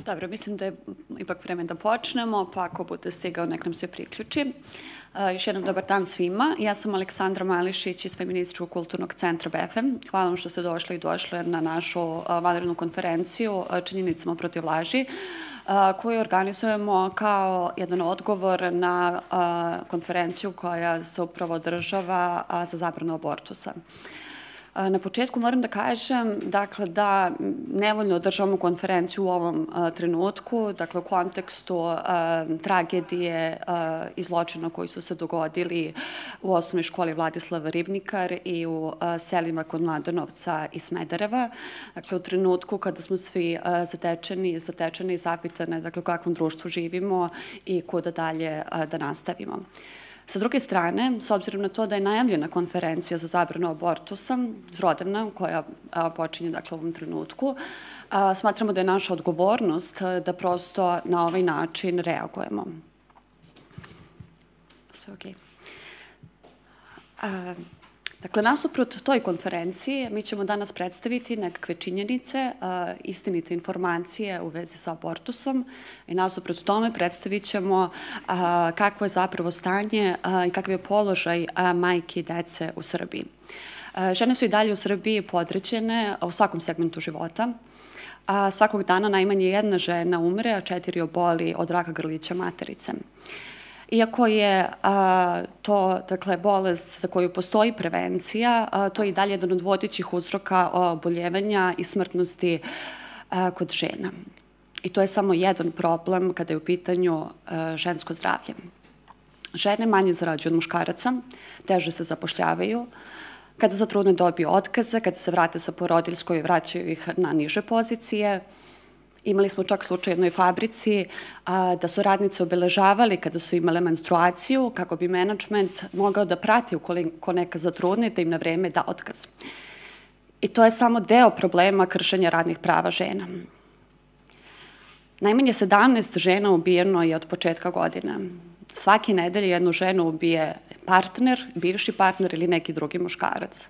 Dobro, mislim da je ipak vreme da počnemo, pa ako bude stigao, nek nam se priključi. Još jednom dobar dan svima. Ja sam Aleksandra Mališić iz Feminističkog kulturnog centra BFM. Hvala vam što ste došli i došle na našu vanrednu konferenciju Činjenicama protiv laži, koju organizujemo kao jedan odgovor na konferenciju koja se upravo održava za zabranu abortusa. Na početku moram da kažem, dakle, da nevoljno održavamo konferenciju u ovom trenutku, dakle, u kontekstu tragedije i zločina koji su se dogodili u osnovnoj školi Vladislava Ribnikar i u selima kod Mladenovca i Smedereva. Dakle, u trenutku kada smo svi zatečeni i zapitane, dakle, u kakvom društvu živimo i kuda dalje da nastavimo. Sa druge strane, s obzirom na to da je najavljena konferencija za zabranu abortusa, Zrodevna, koja počinje, dakle, u ovom trenutku, smatramo da je naša odgovornost da prosto na ovaj način reagujemo. Sve okej. Dakle, nasuprot toj konferenciji mi ćemo danas predstaviti nekakve činjenice, istinite informacije u vezi sa abortusom i nasuprot tome predstavit ćemo kakvo je zapravo stanje i kakav je položaj majki i dece u Srbiji. Žene su i dalje u Srbiji podređene u svakom segmentu života. Svakog dana najmanje jedna žena umre, a 4 oboli od raka grlića materice. Iako je to, dakle, bolest za koju postoji prevencija, to je i dalje jedan od vodećih uzroka oboljevanja i smrtnosti kod žena. I to je samo jedan problem kada je u pitanju žensko zdravlje. Žene manje zarađuju od muškaraca, teže se zapošljavaju, kada zatrudne dobiju otkaze, kada se vrate sa porodiljskoj, vraćaju ih na niže pozicije. Imali smo čak slučaj u jednoj fabrici da su radnice obeležavali kada su imale menstruaciju kako bi menadžment mogao da prati ukoliko neka zatrudne da im na vreme da otkaz. I to je samo deo problema kršenja radnih prava žena. Najmanje 17 žena ubijeno je od početka godine. Svake nedelje jednu ženu ubije partner, bivši partner ili neki drugi muškarac.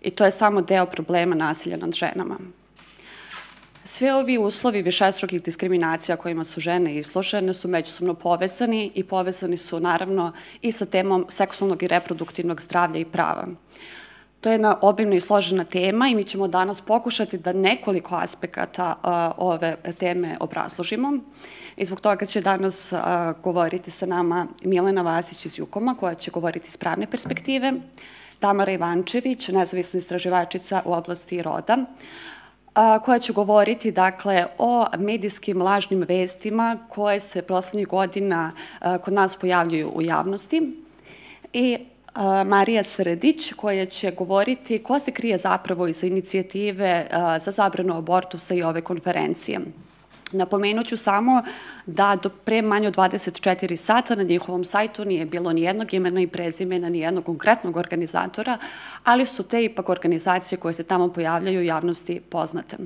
I to je samo deo problema nasilja nad ženama. Sve ovi uslovi višestrukih diskriminacija kojima su žene izložene su međusobno povezani i povezani su naravno i sa temom seksualnog i reproduktivnog zdravlja i prava. To je jedna obimna i složena tema i mi ćemo danas pokušati da nekoliko aspekata ove teme obrazložimo. I zbog toga će danas govoriti sa nama Milena Vasić iz Jukoma, koja će govoriti iz pravne perspektive, Tamara Ivančević, nezavisna istraživačica u oblasti roda, koja će govoriti, dakle, o medijskim lažnim vestima koje se poslednjih godina kod nas pojavljuju u javnosti, i Marija Sredić, koja će govoriti ko se krije zapravo iza inicijative za zabranu abortusa i ove konferencije. Napomenuću samo da do pre manje od 24 sata na njihovom sajtu nije bilo ni jednog imena i prezimena, ni jednog konkretnog organizatora, ali su te ipak organizacije koje se tamo pojavljaju u javnosti poznate.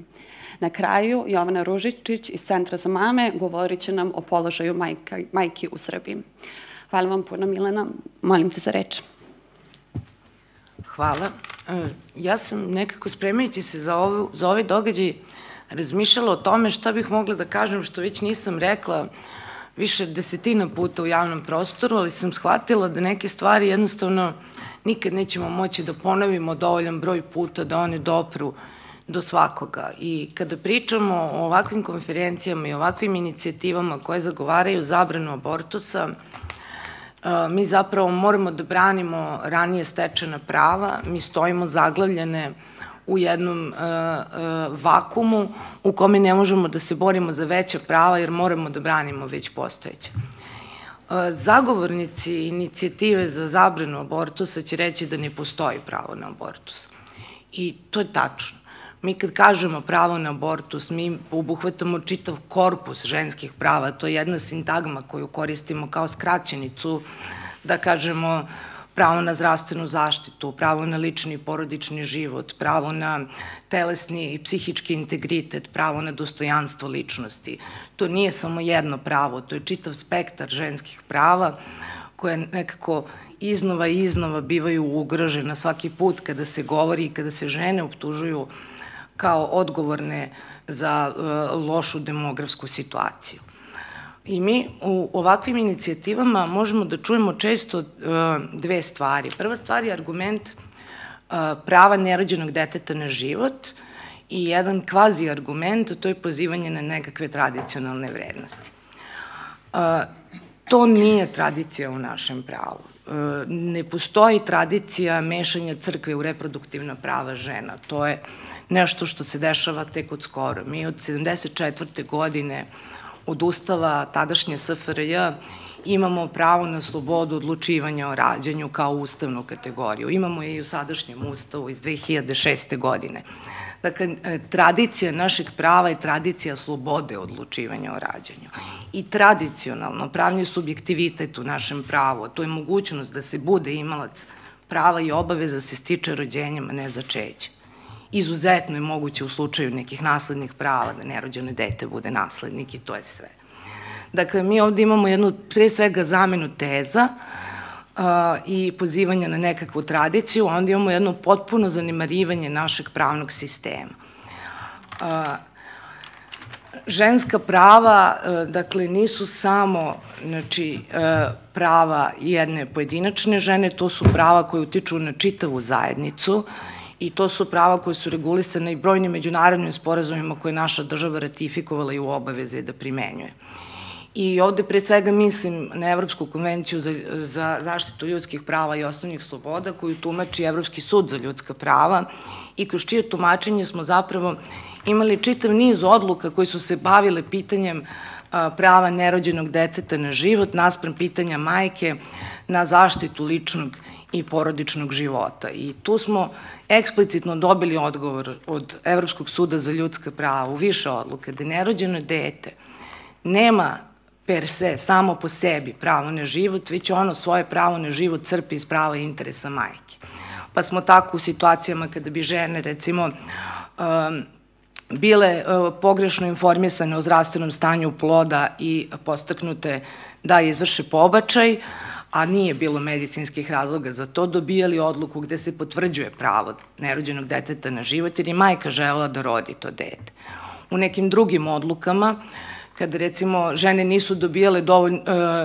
Na kraju, Jovana Ružičić iz Centra za mame govorit će nam o položaju majki u Srbiji. Hvala vam puno, Milena. Molim te za reč. Hvala. Ja sam nekako, spremajući se za ovaj događaj, razmišljala o tome šta bih mogla da kažem što već nisam rekla više desetina puta u javnom prostoru, ali sam shvatila da neke stvari jednostavno nikad nećemo moći da ponovimo dovoljan broj puta da one dopru do svakoga. I kada pričamo o ovakvim konferencijama i ovakvim inicijativama koje zagovaraju zabranu abortusa, mi zapravo moramo da branimo ranije stečena prava, mi stojimo zaglavljene u jednom vakumu u kome ne možemo da se borimo za veća prava jer moramo da branimo već postojeća. Zagovornici inicijative za zabranu abortusa će reći da ne postoji pravo na abortus. I to je tačno. Mi kad kažemo pravo na abortus, mi obuhvatamo čitav korpus ženskih prava. To je jedna sintagma koju koristimo kao skraćenicu, da kažemo pravo na zdravstvenu zaštitu, pravo na lični i porodični život, pravo na telesni i psihički integritet, pravo na dostojanstvo ličnosti. To nije samo jedno pravo, to je čitav spektar ženskih prava koje nekako iznova i iznova bivaju ugrožena svaki put kada se govori i kada se žene optužuju kao odgovorne za lošu demografsku situaciju. I mi u ovakvim inicijativama možemo da čujemo često dve stvari. Prva stvar je argument prava nerođenog deteta na život i jedan kvazi argument, to je pozivanje na nekakve tradicionalne vrednosti. To nije tradicija u našem pravu. Ne postoji tradicija mešanja crkve u reproduktivna prava žena. To je nešto što se dešava tek od skoro. Mi od 74. godine od Ustava tadašnje SFRJ imamo pravo na slobodu odlučivanja o rađanju kao ustavnu kategoriju. Imamo je i u sadašnjem Ustavu iz 2006. godine. Dakle, tradicija našeg prava je tradicija slobode odlučivanja o rađanju. I tradicionalno, pravni subjektivitet u našem pravu, to je mogućnost da se bude imalac prava i obaveza se stiče rođenjem, a ne začećem. Izuzetno je moguće u slučaju nekih naslednih prava da nerođeno dete bude naslednik i to je sve. Dakle, mi ovde imamo jednu, pre svega, zamenu teza i pozivanja na nekakvu tradiciju, a onda imamo jedno potpuno zanemarivanje našeg pravnog sistema. Ženska prava, dakle, nisu samo prava jedne pojedinačne žene, to su prava koje utiču na čitavu zajednicu i to su prava koje su regulisane i brojnim međunarodnim sporazumima koje je naša država ratifikovala i u obaveze da primenjuje. I ovde pre svega mislim na Evropsku konvenciju za zaštitu ljudskih prava i osnovnih sloboda koju tumači Evropski sud za ljudska prava i kroz čije tumačenje smo zapravo imali čitav niz odluka koji su se bavile pitanjem prava nerođenog deteta na život naspram pitanja majke na zaštitu ličnog i porodičnog života. I tu smo eksplicitno dobili odgovor od Evropskog suda za ljudska prava u više odluke da nerođeno dete nema per se, samo po sebi pravo na život, već ono svoje pravo na život crpi iz prava i interesa majke. Pa smo tako u situacijama kada bi žene, recimo, bile pogrešno informisane o zdravstvenom stanju ploda i podstaknute da izvrše pobačaj, a nije bilo medicinskih razloga za to, dobijali odluku gde se potvrđuje pravo nerođenog deteta na život, jer je majka želela da rodi to dete. U nekim drugim odlukama, kada recimo žene nisu dobijale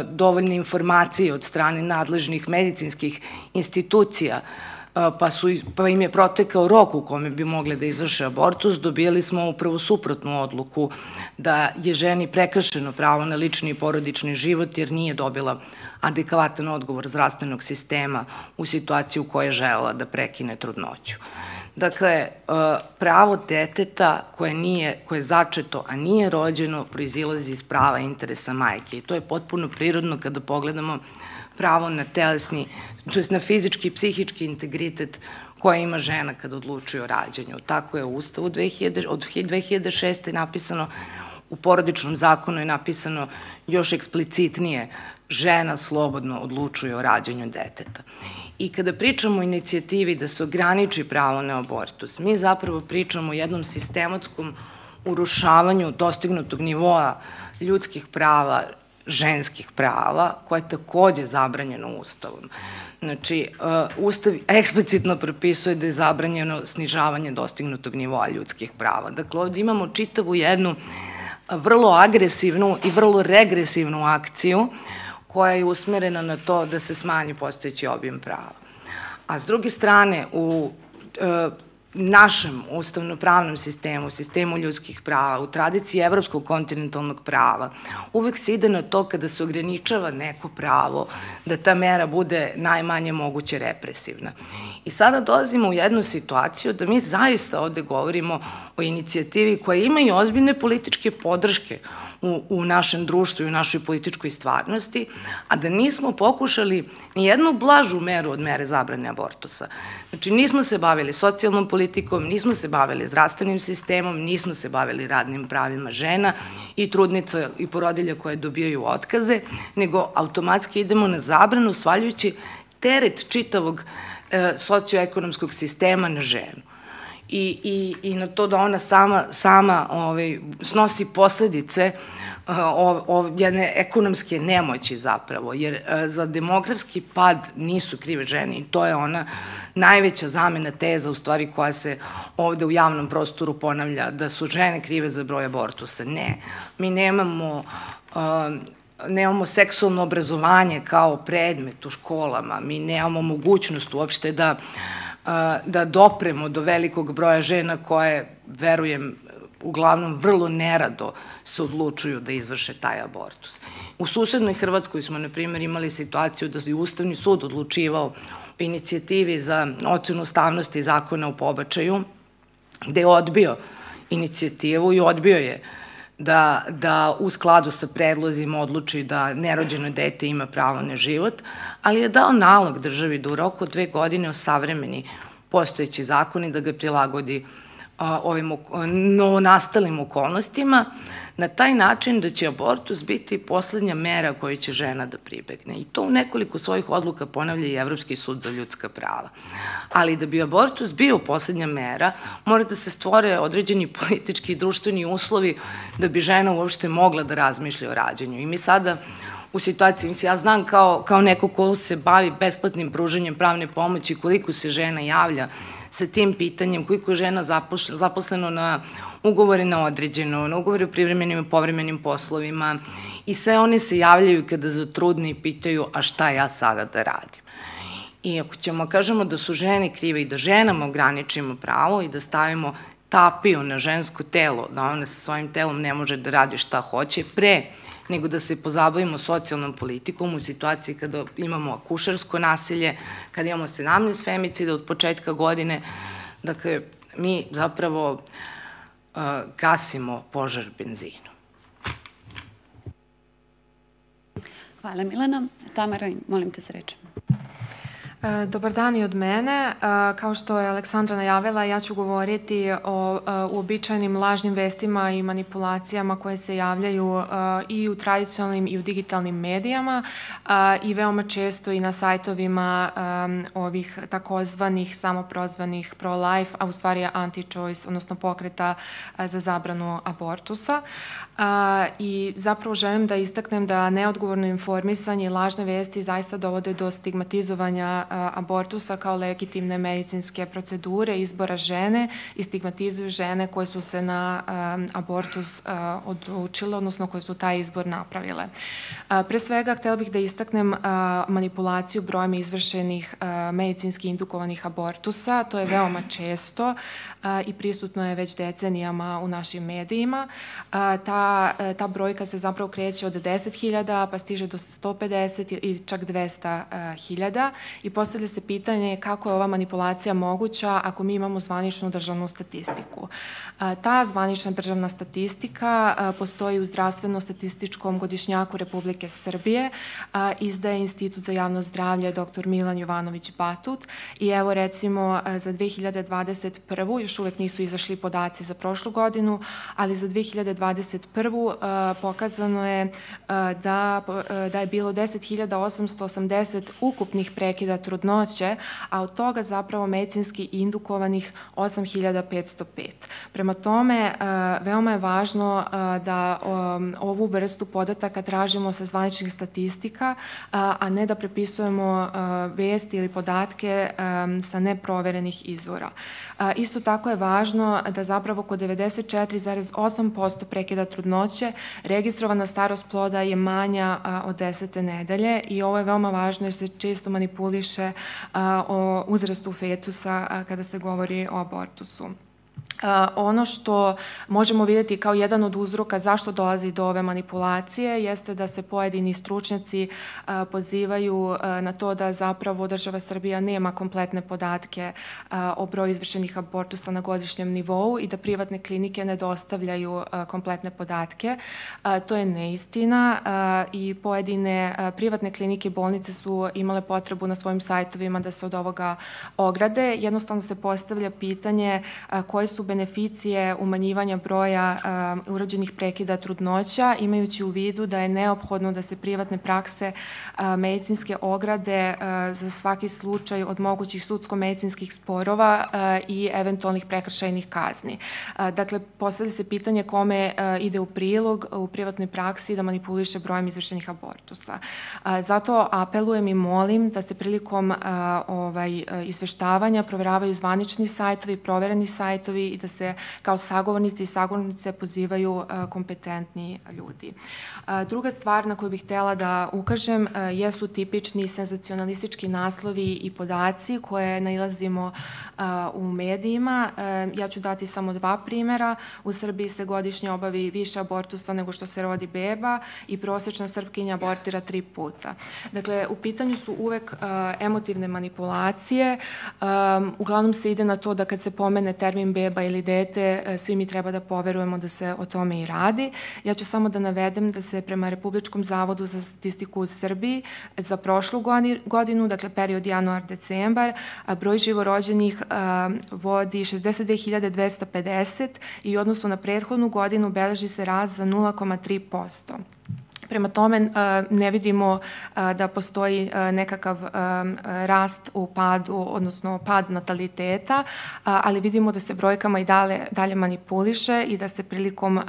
dovoljne informacije od strane nadležnih medicinskih institucija, pa im je protekao rok u kome bi mogle da izvrše abortus, dobijali smo upravo suprotnu odluku da je ženi prekršeno pravo na lični i porodični život jer nije dobila adekvatan odgovor zdravstvenog sistema u situaciji u kojoj je želela da prekine trudnoću. Dakle, pravo deteta koje je začeto, a nije rođeno, proizilazi iz prava interesa majke i to je potpuno prirodno kada pogledamo pravo na telesni, to je na fizički i psihički integritet koje ima žena kada odlučuje o rađanju. Tako je u Ustavu od 2006. napisano, u porodičnom zakonu je napisano još eksplicitnije, žena slobodno odlučuje o rađanju deteta. I kada pričamo o inicijativi da se ograniči pravo na abortus, mi zapravo pričamo o jednom sistematskom urušavanju dostignutog nivoa ljudskih prava, ženskih prava, koje je takođe zabranjeno Ustavom. Znači, Ustav eksplicitno propisuje da je zabranjeno snižavanje dostignutog nivoa ljudskih prava. Dakle, ovde imamo čitavu jednu vrlo agresivnu i vrlo regresivnu akciju koja je usmerena na to da se smanji postojeći obim prava. A s druge strane, u našem ustavno-pravnom sistemu, sistemu ljudskih prava, u tradiciji evropskog kontinentalnog prava, uvek se ide na to kada se ograničava neko pravo, da ta mera bude najmanje moguće represivna. I sada dolazimo u jednu situaciju da mi zaista ovde govorimo o inicijativi koja ima i ozbiljne političke podrške u našem društvu i u našoj političkoj stvarnosti, a da nismo pokušali ni jednu blažu meru od mere zabrane abortusa. Znači, nismo se bavili socijalnom politikom, nismo se bavili zdravstvenim sistemom, nismo se bavili radnim pravima žena i trudnica i porodilja koje dobijaju otkaze, nego automatski idemo na zabranu svaljujući teret čitavog socioekonomskog sistema na ženu. i na to da ona sama snosi posledice jedne ekonomske nemoći zapravo, jer za demografski pad nisu krive žene i to je ona najveća zamena teza u stvari koja se ovde u javnom prostoru ponavlja, da su žene krive za broj abortusa. Ne, mi nemamo seksualno obrazovanje kao predmet u školama, mi nemamo mogućnost uopšte da dopremo do velikog broja žena koje, verujem, uglavnom vrlo nerado se odlučuju da izvrše taj abortus. U susednoj Hrvatskoj smo, na primjer, imali situaciju da je Ustavni sud odlučivao o inicijativi za ocenu ustavnosti zakona o pobačaju, gde je odbio inicijativu i odbio je da u skladu sa predlozima odluči da nerođeno dete ima pravo na život, ali je dao nalog državi da u roku od 2 godine osavremeni postojeći zakon i da ga prilagodi ovim novonastalim okolnostima, na taj način da će abortus biti poslednja mera koju će žena da pribegne. I to u nekoliko svojih odluka ponavlja i Evropski sud za ljudska prava. Ali da bi abortus bio poslednja mera, mora da se stvore određeni politički i društveni uslovi da bi žena uopšte mogla da razmišlja o rađanju. I mi sada u situaciji, ja znam kao neko ko se bavi besplatnim pružanjem pravne pomoći, koliko se žena javlja sa tim pitanjem, koliko je žena zaposleno na ugovore na određeno, na ugovore o privremenim i povremenim poslovima i sve one se javljaju kada zatrudne i pitaju a šta ja sada da radim. I ako ćemo kažemo da su žene krive i da ženama ograničimo pravo i da stavimo tapiju na žensko telo, da ona sa svojim telom ne može da radi šta hoće, pre nego da se pozabavimo socijalnom politikom u situaciji kada imamo akušersko nasilje, kada imamo 17 femicida od početka godine. Dakle, mi zapravo gasimo požar benzinom. Hvala Milena. Tamara, molim te za reč. Dobar dan i od mene. Kao što je Aleksandra najavila, ja ću govoriti o uobičajenim lažnim vestima i manipulacijama koje se javljaju i u tradicionalnim i u digitalnim medijama i veoma često i na sajtovima ovih takozvanih samoprozvanih pro-life, a u stvari je anti-choice, odnosno pokreta za zabranu abortusa. I zapravo želim da istaknem da neodgovorno informisanje i lažne vesti zaista dovode do stigmatizovanja abortusa kao legitimne medicinske procedure, izbora žene i stigmatizuju žene koje su se na abortus odlučile, odnosno koje su taj izbor napravile. Pre svega, htela bih da istaknem manipulaciju brojem izvršenih medicinski indukovanih abortusa. To je veoma često i prisutno je već decenijama u našim medijima. Ta brojka se zapravo kreće od 10.000 pa stiže do 150 i čak 200.000 i postavlja se pitanje kako je ova manipulacija moguća ako mi imamo zvaničnu državnu statistiku. Ta zvanična državna statistika postoji u zdravstveno-statističkom godišnjaku Republike Srbije, izdaje Institut za javno zdravlje dr. Milan Jovanović Batut i evo recimo za 2021. još uvek nisu izašli podaci za prošlu godinu, ali za 2021. Pokazano je da je bilo 10.880 ukupnih prekida trudnoće, a od toga zapravo medicinski indukovanih 8.505. Prema tome, veoma je važno da ovu vrstu podataka tražimo sa zvaničnih statistika, a ne da prepisujemo vesti ili podatke sa neproverenih izvora. Isto tako je važno da zapravo kod 94,8% prekida trudnoće registrovana starost ploda je manja od 10. nedelje i ovo je veoma važno jer se često manipuliše o uzrastu fetusa kada se govori o abortusu. Ono što možemo vidjeti kao jedan od uzroka zašto dolazi do ove manipulacije jeste da se pojedini stručnjaci pozivaju na to da zapravo država Srbija nema kompletne podatke o broju izvršenih abortusa na godišnjem nivou i da privatne klinike ne dostavljaju kompletne podatke. To je neistina i pojedine privatne klinike i bolnice su imale potrebu na svojim sajtovima da se od ovoga ograde. Jednostavno se postavlja pitanje koje su beneficije umanjivanja broja urađenih prekida trudnoća, imajući u vidu da je neophodno da se privatne prakse medicinske ograde za svaki slučaj od mogućih sudsko-medicinskih sporova i eventualnih prekršajnih kazni. Dakle, postavlja se pitanje kome ide u prilog u privatnoj praksi da manipuliše brojem izvršenih abortusa. Zato apelujem i molim da se prilikom izveštavanja proveravaju zvanični sajtovi, provereni sajtovi i da se kao sagovornici i sagovornice pozivaju kompetentni ljudi. Druga stvar na koju bih htela da ukažem jesu tipični senzacionalistički naslovi i podaci koje nailazimo u medijima. Ja ću dati samo 2 primera. U Srbiji se godišnje obavi više abortusa nego što se rodi beba i prosečna Srpkinja abortira 3 puta. Dakle, u pitanju su uvek emotivne manipulacije. Uglavnom se ide na to da kad se pomene termin beba ili dete, svi mi treba da poverujemo da se o tome i radi. Ja ću samo da navedem da se prema Republičkom zavodu za statistiku u Srbiji za prošlu godinu, dakle period januar-decembar, broj živorođenih vodi 62.250 i u odnosu na prethodnu godinu beleži se rast za 0,3%. Prema tome ne vidimo da postoji nekakav rast u padu, odnosno pad nataliteta, ali vidimo da se brojkama i dalje manipuliše i da se prilikom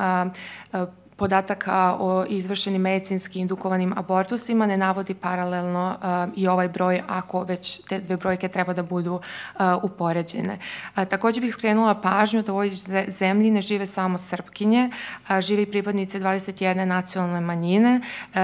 podataka o izvršenim medicinski indukovanim abortusima ne navodi paralelno i ovaj broj ako već te 2 brojke treba da budu upoređene. Takođe bih skrenula pažnju da u ovoj zemlji ne žive samo Srpkinje, žive i pripadnice 21 nacionalne manjine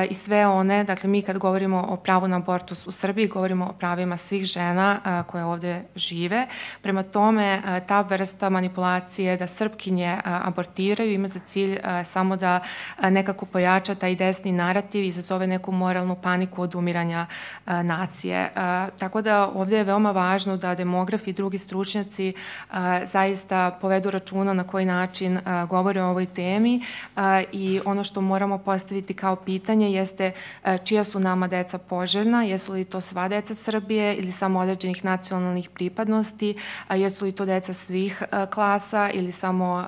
i sve one, dakle mi kad govorimo o pravu na abortus u Srbiji, govorimo o pravima svih žena koje ovde žive. Prema tome, ta vrsta manipulacije da Srpkinje abortiraju ima za cilj samo da nekako pojača taj desni narativ i izazove neku moralnu paniku od umiranja nacije. Tako da ovde je veoma važno da demografi i drugi stručnjaci zaista povedu računa na koji način govore o ovoj temi i ono što moramo postaviti kao pitanje jeste čija su nama deca poželjna, jesu li to sva deca Srbije ili samo određenih nacionalnih pripadnosti, jesu li to deca svih klasa ili samo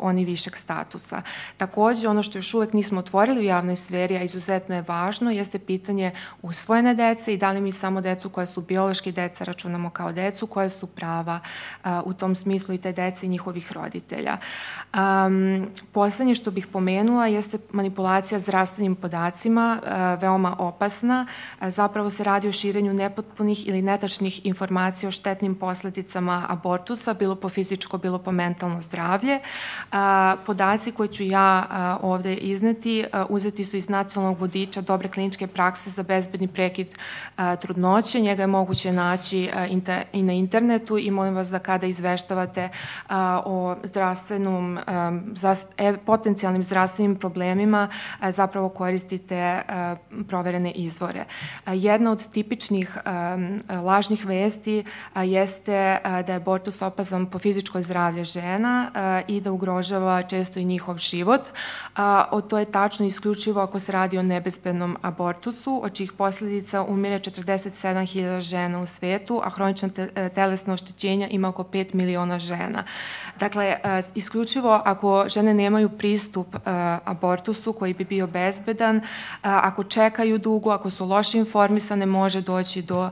oni višeg statusa. Takođe, ono što još uvek nismo otvorili u javnoj sferi, a izuzetno je važno, jeste pitanje usvojene dece i da li mi samo decu koja su biološki deca računamo kao decu, koje su prava u tom smislu i te dece i njihovih roditelja. Poslednje što bih pomenula jeste manipulacija zdravstvenim podacima, veoma opasna. Zapravo se radi o širenju nepotpunih ili netačnih informacija o štetnim posledicama abortusa, bilo po fizičko, bilo po mentalno zdravlje. Podaci koje ću ja ovde izneti uzeti su iz nacionalnog vodiča dobre kliničke prakse za bezbedni prekid trudnoće. Njega je moguće naći i na internetu i molim vas da kada izveštavate o potencijalnim zdravstvenim problemima zapravo koristite proverene izvore. Jedna od tipičnih lažnih vesti jeste da je abortus opasan po fizičko zdravlje žena i da ugrožava često i njihov život. To je tačno isključivo ako se radi o nebezbednom abortusu, od čijih posledica umire 47.000 žena u svetu, a hronična telesna oštećenja ima oko 5 miliona žena. Dakle, isključivo ako žene nemaju pristup abortusu koji bi bio bezbedan, ako čekaju dugo, ako su loše informisane, može doći do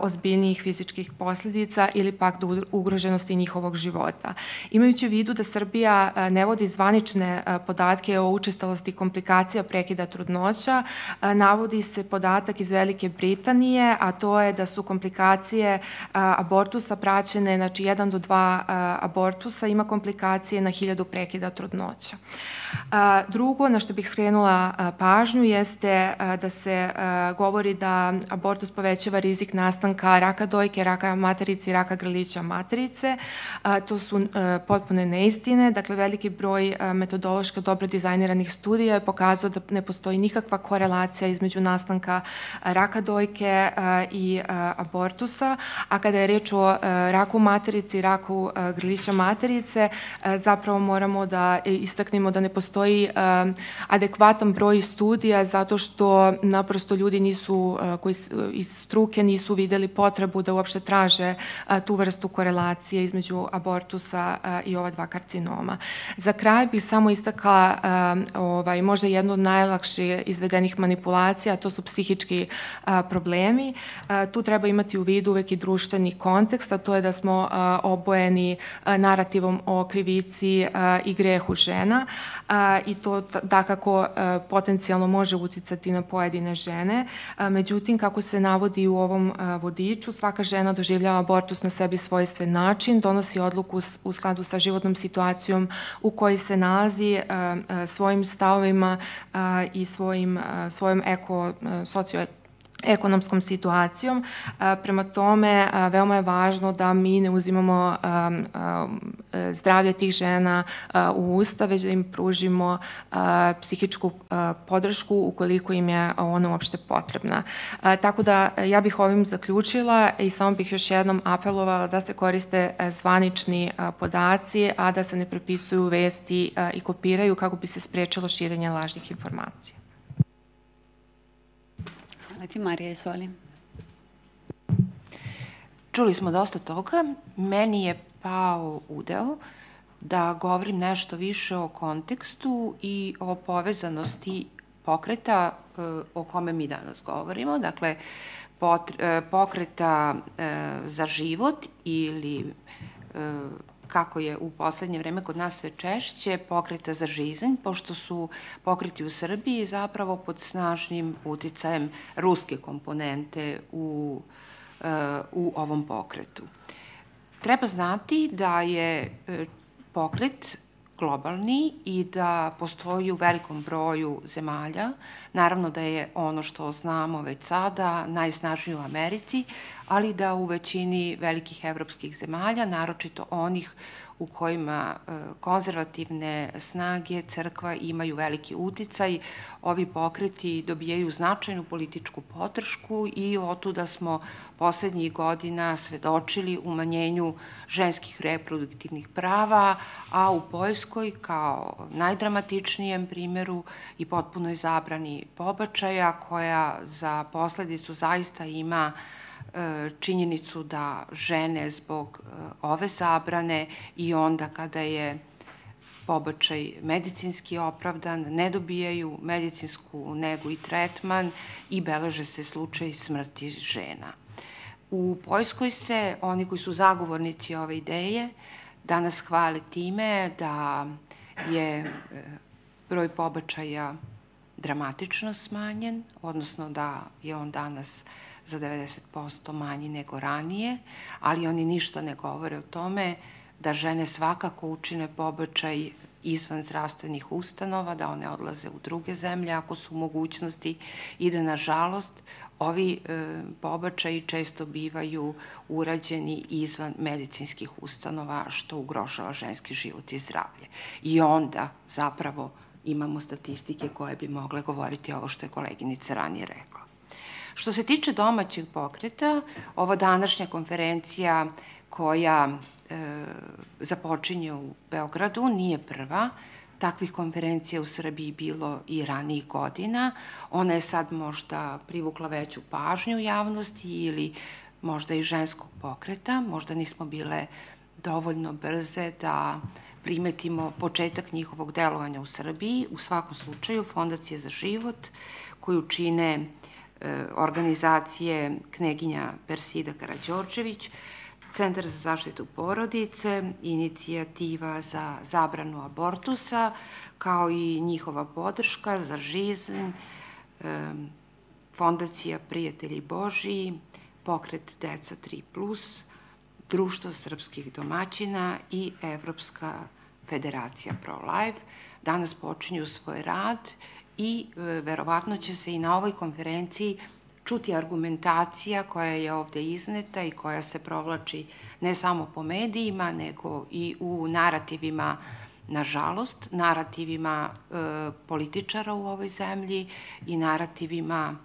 ozbiljnijih fizičkih posledica ili pak do ugroženosti njihovog života. Imajući u vidu da Srbija ne vodi zvanične podatke o učestalosti komplikacija prekida trudnoća, navodi se podatak iz Velike Britanije, a to je da su komplikacije abortusa praćene, znači 1 do 2 abortusa ima komplikacije na 1000 prekida trudnoća. Drugo, na što bih skrenula pažnju, jeste da se govori da abortus povećava rizik nastanka raka dojke, raka materice i raka grlića materice. To su potpune neistine. Dakle, veliki broj metodološki dobro dizajniranih studija je pokazao da ne postoji nikakva korelacija između nastanka raka dojke i abortusa, a kada je reč o raku materice i raku grlića materice, zapravo moramo da istaknemo da ne postoji adekvatan broj studija zato što naprosto ljudi koji iz struke nisu videli potrebu da uopšte traže tu vrstu korelacije između abortusa i ova dva karcinoma. Za kraj bih samo istakla možda jednu od najlakše izvedenih manipulacija, a to su psihički problemi. Tu treba imati u vidu uvek i društveni kontekst, a to je da smo obojeni narativom o krivici i grehu žena i to dakako potencijalno može uticati na pojedine žene. Međutim, kako se navodi u ovom vodiču, svaka žena doživljava abortus na sebi svojstven način, donosi odluku u skladu sa životnom situacijom u kojoj se nalazi, svojim stavovima i svojom socioekonomskom situacijom. Prema tome, veoma je važno da mi ne uzimamo zdravlje tih žena u usta, već da im pružimo psihičku podršku ukoliko im je ona uopšte potrebna. Tako da ja bih ovim zaključila i samo bih još jednom apelovala da se koriste zvanični podaci, a da se ne prepisuju vesti i kopiraju kako bi se sprečilo širenje lažnih informacija. Hvala ti, Marija, izvoli. Čuli smo dosta toga. Meni je pao udeo da govorim nešto više o kontekstu i o povezanosti pokreta o kome mi danas govorimo. Dakle, pokreta za život ili kako je u poslednje vreme kod nas sve češće, pokreta za žizanj, pošto su pokreti u Srbiji zapravo pod snažnim uticajem ruske komponente u ovom pokretu. Treba znati da je pokret globalni i da postoji u velikom broju zemalja. Naravno da je ono što znamo već sada najsnažniji u Americi, ali da u većini velikih evropskih zemalja, naročito onih u kojima konzervativne snage crkva imaju veliki uticaj, ovi pokreti dobijaju značajnu političku podršku i otuda smo poslednjih godina svedočili umanjenju ženskih reproduktivnih prava, a u Poljskoj kao najdramatičnijem primeru i potpunoj zabrani pobačaja koja za posledicu zaista ima činjenicu da žene zbog ove zabrane i onda kada je pobačaj medicinski opravdan, ne dobijaju medicinsku negu i tretman i beleže se slučaj smrti žena. U Poljskoj se oni koji su zagovornici ove ideje danas hvale time da je broj pobačaja dramatično smanjen, odnosno da je on danas za 90% manji nego ranije, ali oni ništa ne govore o tome da žene svakako učine pobačaj izvan zdravstvenih ustanova, da one odlaze u druge zemlje ako su u mogućnosti i da, nažalost, ovi pobačaji često bivaju urađeni izvan medicinskih ustanova, što ugrožava ženski život i zdravlje. I onda, zapravo, imamo statistike koje bi mogle govoriti ovo što je koleginica ranije rekla. Što se tiče domaćeg pokreta, ova današnja konferencija koja započinje u Beogradu nije prva. Takvih konferencija u Srbiji bilo i ranijih godina. Ona je sad možda privukla veću pažnju javnosti ili možda i ženskog pokreta. Možda nismo bile dovoljno brze da primetimo početak njihovog delovanja u Srbiji. U svakom slučaju, Fondacija za život, koju čine organizacije Kneginja Persida Karađorđević, Centar za zaštitu porodice, Inicijativa za zabranu abortusa, kao i njihova podrška za žizanj, Fondacija Prijatelji Božiji, Pokret Deca 3+, Društvo srpskih domaćina i Evropska federacija Pro-Life danas počinju svoj rad i verovatno će se i na ovoj konferenciji čuti argumentacija koja je ovde izneta i koja se provlači ne samo po medijima, nego i u narativima nažalost, narativima političara u ovoj zemlji i narativima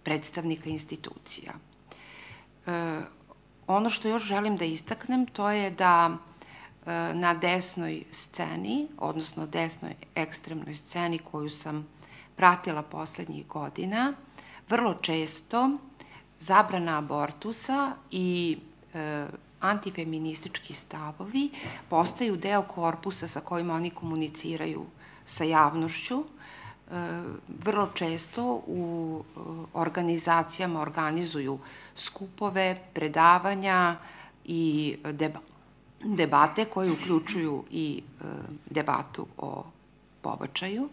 predstavnika institucija. Ono što još želim da istaknem, to je da na desnoj sceni, odnosno desnoj ekstremnoj sceni koju sam pratila poslednjih godina, vrlo često zabrana abortusa i antifeministički stavovi postaju deo korpusa sa kojim oni komuniciraju sa javnošću. Vrlo često u organizacijama organizuju skupove, predavanja i debate koje uključuju i debatu o pobačaju.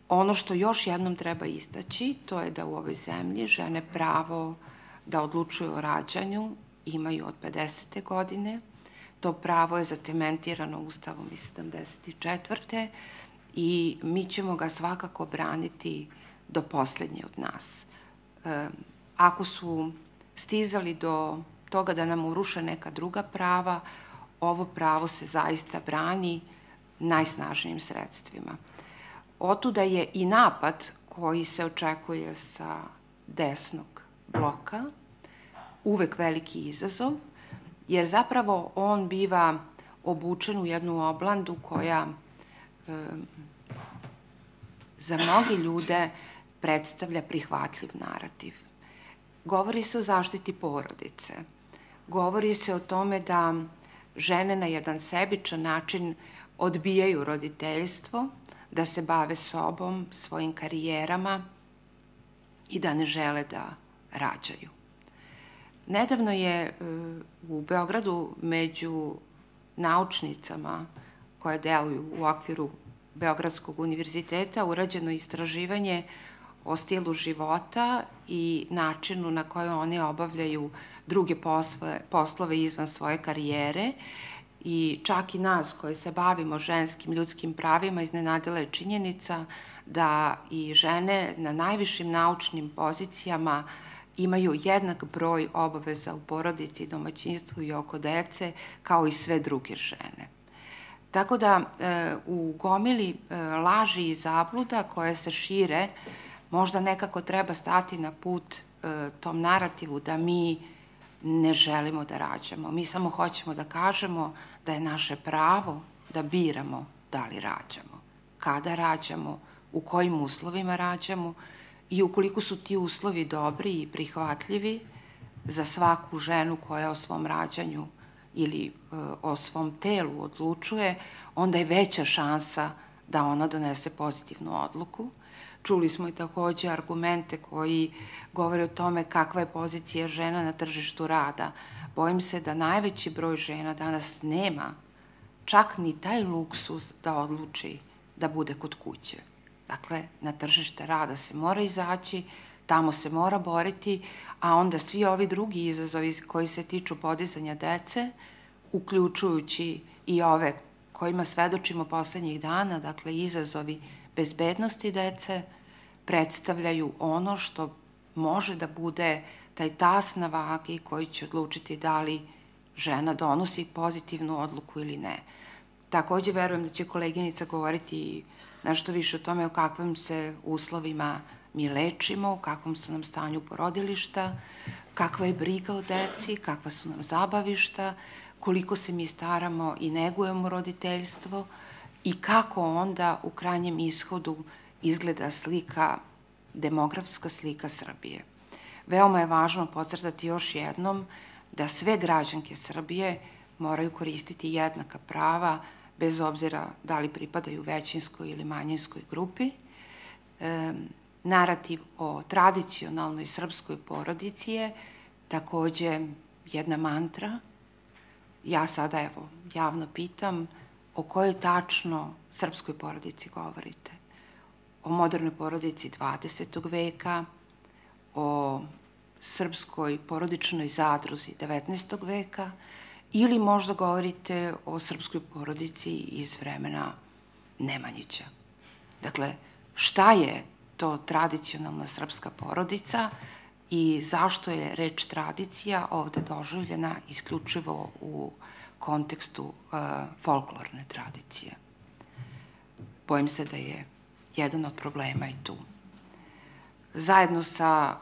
Ono što još jednom treba istaći, to je da u ovoj zemlji žene pravo da odlučuju o rađanju imaju od 50. godine. To pravo je zacementirano Ustavom iz 74. i mi ćemo ga svakako braniti do poslednje od nas. Ako su stizali do toga da nam uruše neka druga prava, ovo pravo se zaista brani najsnažnijim sredstvima. Otuda je i napad koji se očekuje sa desnog bloka uvek veliki izazov, jer zapravo on biva obučen u jednu oblandu koja za mnogi ljude predstavlja prihvatljiv narativ. Govori se o zaštiti porodice, govori se o tome da žene na jedan sebičan način odbijaju roditeljstvo, da se bave sobom, svojim karijerama i da ne žele da rađaju. Nedavno je u Beogradu među naučnicama koje deluju u okviru Beogradskog univerziteta urađeno istraživanje o stilu života i načinu na koji oni obavljaju druge poslove izvan svoje karijere i čak i nas koji se bavimo ženskim ljudskim pravima iznenadila je činjenica da i žene na najvišim naučnim pozicijama imaju jednak broj obaveza u porodici, domaćinstvu i oko dece kao i sve druge žene. Tako da u gomili laži i zabluda koje se šire možda nekako treba stati na put tom narativu da mi ne želimo da rađamo. Mi samo hoćemo da kažemo da je naše pravo da biramo da li rađamo, kada rađamo, u kojim uslovima rađamo i ukoliko su ti uslovi dobri i prihvatljivi za svaku ženu koja o svom rađanju ili o svom telu odlučuje, onda je veća šansa da ona donese pozitivnu odluku. Čuli smo i takođe argumente koji govore o tome kakva je pozicija žena na tržištu rada. Bojim se da najveći broj žena danas nema čak ni taj luksuz da odluči da bude kod kuće. Dakle, na tržište rada se mora izaći, tamo se mora boriti, a onda svi ovi drugi izazovi koji se tiču podizanja dece, uključujući i ove kojima svedočimo poslednjih dana, dakle, izazovi bezbednosti dece, predstavljaju ono što može da bude taj tas na vagi koji će odlučiti da li žena donosi pozitivnu odluku ili ne. Takođe, verujem da će koleginica govoriti nešto više o tome o kakvim se uslovima mi lečimo, u kakvom su nam stanju porodilišta, kakva je briga o deci, kakva su nam zabavišta, koliko se mi staramo i negujemo roditeljstvo i kako onda u krajnjem ishodu izgleda slika, demografska slika Srbije. Veoma je važno podcrtati još jednom da sve građanke Srbije moraju koristiti jednaka prava bez obzira da li pripadaju većinskoj ili manjinskoj grupi. Narativ o tradicionalnoj srpskoj porodici je takođe jedna mantra. Ja sada, evo, javno pitam o kojoj tačno srpskoj porodici govorite. O modernoj porodici 20. veka, o srpskoj porodičnoj zadruzi 19. veka ili možda govorite o srpskoj porodici iz vremena Nemanjića. Dakle, šta je to tradicionalna srpska porodica i zašto je reč tradicija ovde doživljena isključivo u kontekstu folklorne tradicije. Bojim se da je jedan od problema i tu. Zajedno sa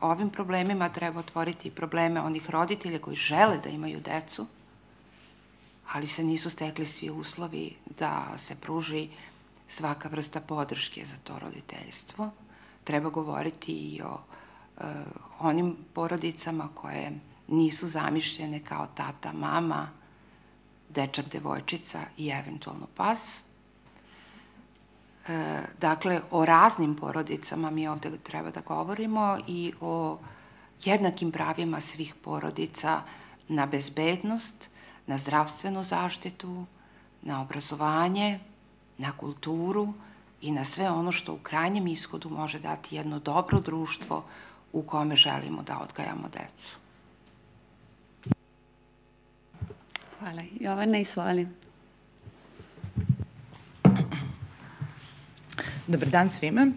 ovim problemima treba otvoriti probleme onih roditelja koji žele da imaju decu, ali se nisu stekli svi uslovi da se pruži svaka vrsta podrške za to roditeljstvo. Treba govoriti i o onim porodicama koje nisu zamišljene kao tata, mama, dečak, devojčica i eventualno pas. Dakle, o raznim porodicama mi ovde treba da govorimo i o jednakim pravima svih porodica na bezbednost, na zdravstvenu zaštitu, na obrazovanje, na kulturu i na sve ono što u krajnjem ishodu može dati jedno dobro društvo u kome želimo da odgajamo decu. Hvala. Jovana, izvoli. Dobar dan svima.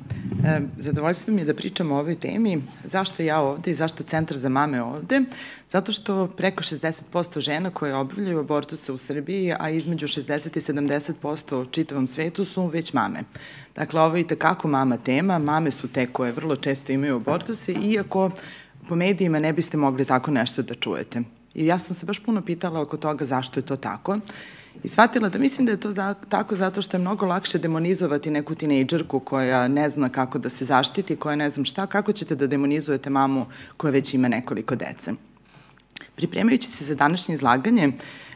Zadovoljstvo mi je da pričam o ovoj temi. Zašto ja ovde i zašto Centar za mame ovde? Zato što preko 60% žena koje obavljaju abortuse u Srbiji, a između 60 i 70% u čitavom svetu su već mame. Dakle, ovo je i tekako mama tema. Mame su te koje vrlo često imaju abortuse, iako po medijima ne biste mogli tako nešto da čujete. I ja sam se baš puno pitala oko toga zašto je to tako. I shvatila da mislim da je to tako zato što je mnogo lakše demonizovati neku tinejdžerku koja ne zna kako da se zaštiti, koja ne znam šta, kako ćete da demonizujete mamu koja već ima nekoliko dece. Pripremajući se za današnje izlaganje,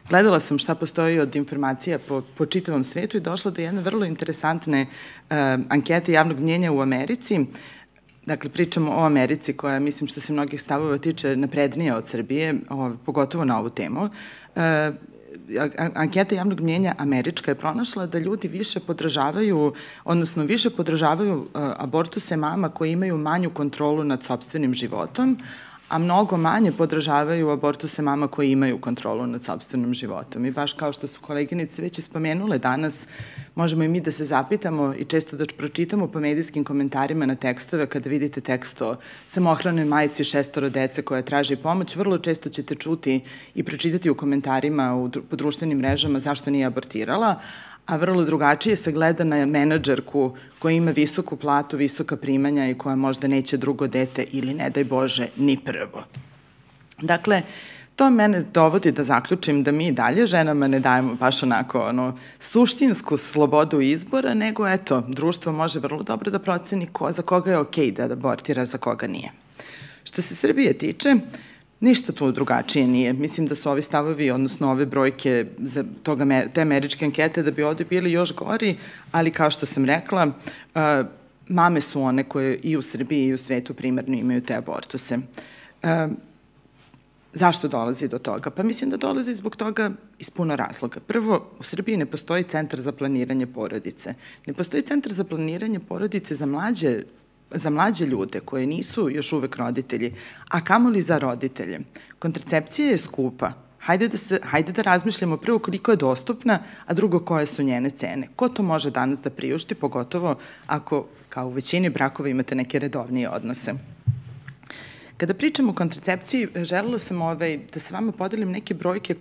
gledala sam šta postoji od informacija po čitavom svetu i došla do jedne vrlo interesantne ankete javnog mnjenja u Americi. Dakle, pričamo o Americi koja, mislim, što se mnogih stavova tiče, naprednija od Srbije, pogotovo na ovu temu. Anketa javnog mnjenja američka je pronašla da ljudi više podržavaju abortuse mama koji imaju manju kontrolu nad sopstvenim životom, a mnogo manje podržavaju abortuse mama koji imaju kontrolu nad sopstvenim životom. I baš kao što su koleginice već ispomenule danas, možemo i mi da se zapitamo i često da pročitamo po medijskim komentarima na tekstove, kada vidite tekst o samohranoj majci 6 dece koja traži pomoć, vrlo često ćete čuti i pročitati u komentarima po društvenim mrežama zašto nije abortirala, a vrlo drugačije se gleda na menadžerku koja ima visoku platu, visoka primanja i koja možda neće drugo dete ili, ne daj Bože, ni prvo. Dakle, to mene dovodi da zaključim da mi dalje ženama ne dajemo baš onako suštinsku slobodu izbora, nego eto, društvo može vrlo dobro da proceni za koga je okej da abortira, za koga nije. Što se Srbije tiče, ništa tu drugačije nije. Mislim da su ovi stavovi, odnosno ove brojke te američke ankete da bi ovde bili još gori, ali kao što sam rekla, mame su one koje i u Srbiji i u svetu primarno imaju te abortuse. Zašto dolazi do toga? Pa mislim da dolazi zbog toga iz puno razloga. Prvo, u Srbiji ne postoji centar za planiranje porodice. Ne postoji centar za planiranje porodice za mlađe ljude koje nisu još uvek roditelji, a kamoli za roditelje. Kontracepcija je skupa. Hajde da razmišljamo prvo koliko je dostupna, a drugo koje su njene cene. Ko to može danas da priušti, pogotovo ako, kao u većini brakova, imate neke redovnije odnose. Kada pričam o kontracepciji, želela sam da sa vama podelim neke brojke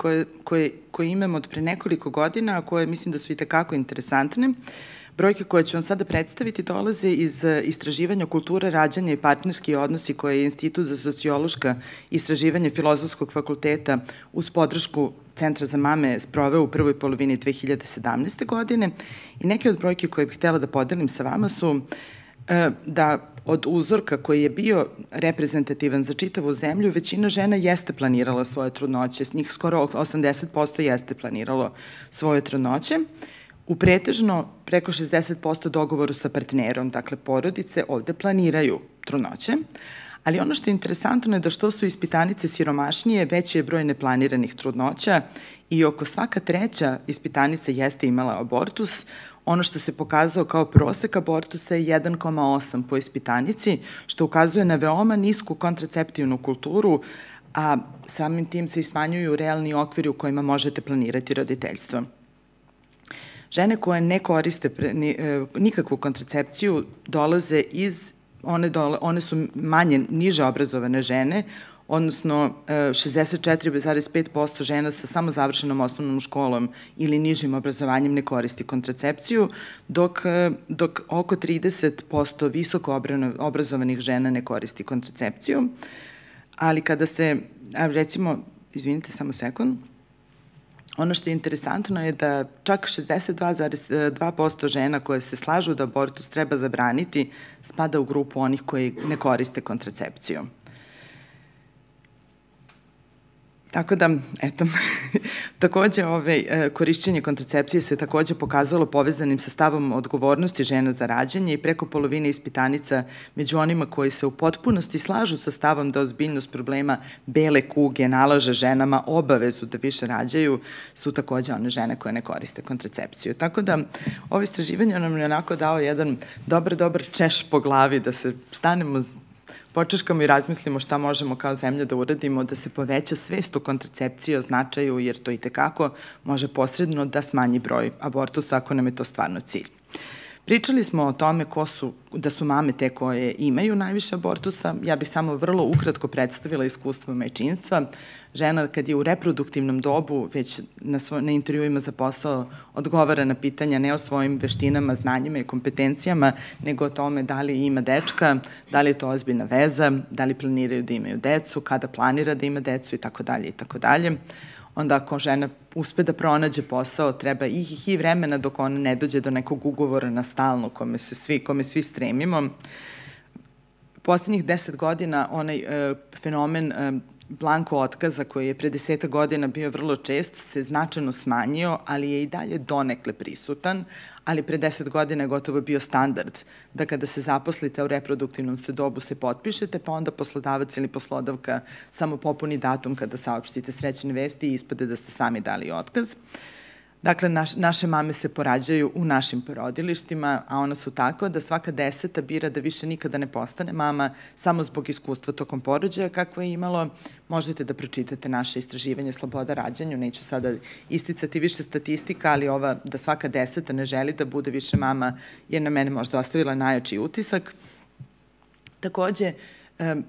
koje imam od pre nekoliko godina, a koje mislim da su i tekako interesantne. Brojke koje ću vam sada predstaviti dolaze iz istraživanja kulture, rađanja i partnerski odnosi koje je Institut za sociološka istraživanja Filozofskog fakulteta uz podršku Centra za mame sproveo u prvoj polovini 2017. godine i neke od brojke koje bih htela da podelim sa vama su da od uzorka koji je bio reprezentativan za čitavu zemlju, većina žena jeste planirala svoje trudnoće, njih skoro 80% jeste planiralo svoje trudnoće. U pretežno preko 60% dogovoru sa partnerom, dakle porodice ovde planiraju trudnoće, ali ono što je interesantno je da što su ispitanice siromašnije, veći je broj neplaniranih trudnoća i oko svaka treća ispitanica jeste imala abortus. Ono što se pokazao kao prosek abortusa je 1,8 po ispitanici, što ukazuje na veoma nisku kontraceptivnu kulturu, a samim tim se ismanjuju realni okviri u kojima možete planirati roditeljstvo. Žene koje ne koriste nikakvu kontracepciju dolaze one su niže obrazovane žene, odnosno 64,5% žena sa samo završenom osnovnom školom ili nižim obrazovanjem ne koristi kontracepciju, dok oko 30% visoko obrazovanih žena ne koristi kontracepciju. Ali kada se, recimo, izvinite samo sekund, ono što je interesantno je da čak 62,2% žena koje se slažu da abortus treba zabraniti spada u grupu onih koji ne koriste kontracepciju. Tako da, eto, takođe korišćenje kontracepcije se takođe pokazalo povezanim sa stavom odgovornosti žena za rađanje i preko polovine ispitanica među onima koji se u potpunosti slažu sa stavom da ozbiljnost problema bele kuge nalaže ženama obavezu da više rađaju su takođe one žene koje ne koriste kontracepciju. Tako da, ovo istraživanje nam je onako dao jedan dobar češ po glavi da se stanemo počeškamo i razmislimo šta možemo kao zemlja da uradimo, da se poveća svest o kontracepciji, o značaju, jer to i tekako može posredno da smanji broj abortusa ako nam je to stvarno cilj. Pričali smo o tome da su mame te koje imaju najviše abortusa. Ja bih samo vrlo ukratko predstavila iskustvo majčinstva. Žena kad je u reproduktivnom dobu, već na intervjuima za posao, odgovara na pitanja ne o svojim veštinama, znanjima i kompetencijama, nego o tome da li ima dečka, da li je to ozbiljna veza, da li planiraju da imaju decu, kada planira da ima decu i tako dalje i tako dalje. Onda ako žena uspe da pronađe posao, treba i vremena dok ona ne dođe do nekog ugovora na stalno kome svi stremimo. Poslednjih 10 godina onaj fenomen blanko otkaza koji je pre 10 godina bio vrlo čest se značajno smanjio, ali je i dalje donekle prisutan, ali pre 10 godina je gotovo bio standard da kada se zaposlite u reproduktivnom ste dobu se potpišete, pa onda poslodavac ili poslodavka samo popuni datum kada saopštite srećne vesti i ispade da ste sami dali otkaz. Dakle, naše mame se porađaju u našim porodilištima, a ona su tako da svaka 10. bira da više nikada ne postane mama samo zbog iskustva tokom porođaja kakvo je imalo. Možete da pročitate naše istraživanje Sloboda rađanju, neću sada isticati više statistika, ali ova da svaka 10. ne želi da bude više mama je na mene možda ostavila najjači utisak. Takođe,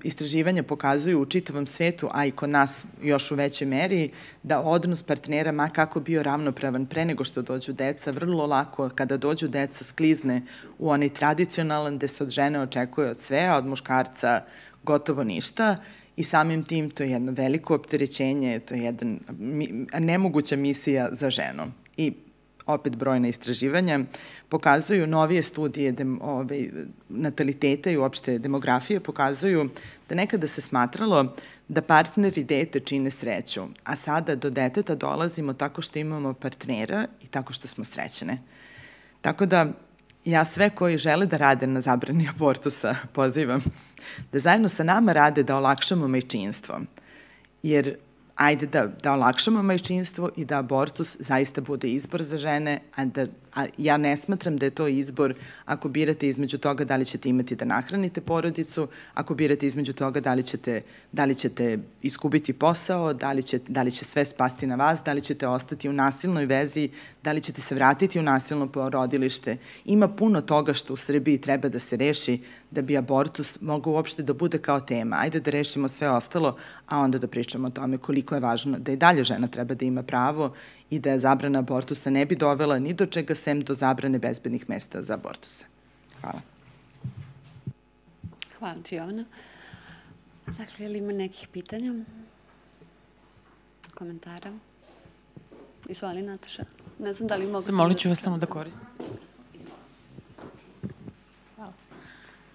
istraživanja pokazuju u čitavom svetu, a i kod nas još u većoj meri, da odnos partnera, ma kako bio ravnopravan pre nego što dođu deca, vrlo lako kada dođu deca sklizne u onaj tradicionalan gde se od žene očekuje od sve, a od muškarca gotovo ništa i samim tim to je jedno veliko opterećenje, to je jedna nemoguća misija za ženu. I opet brojna istraživanja, pokazuju novije studije nataliteta i uopšte demografije, pokazuju da nekada se smatralo da partner i dete čine sreću, a sada do deteta dolazimo tako što imamo partnera i tako što smo srećene. Tako da ja sve koji žele da rade na zabrani abortusa pozivam da zajedno sa nama rade da olakšamo majčinstvo, jer ajde da olakšamo majčinstvo i da abortus zaista bude izbor za žene, a ja ne smatram da je to izbor ako birate između toga da li ćete imati da nahranite porodicu, ako birate između toga da li ćete iskubiti posao, da li će sve spasti na vas, da li ćete ostati u nasilnoj vezi, da li ćete se vratiti u nasilno porodilište. Ima puno toga što u Srbiji treba da se reši da bi abortus mogao uopšte da bude kao tema. Ajde da rešimo sve ostalo, a onda da pričamo o tome koliko je važno da i dalje žena treba da ima pravo i da zabrana abortusa ne bi dovela ni do čega sem do zabrane bezbednih mesta za abortuse. Hvala. Hvala ti, Jovana. Dakle, je li ima nekih pitanja? Komentara? Izvoli, Nataša. Ne znam da li mogu... Zamolit ću vas samo da koristim.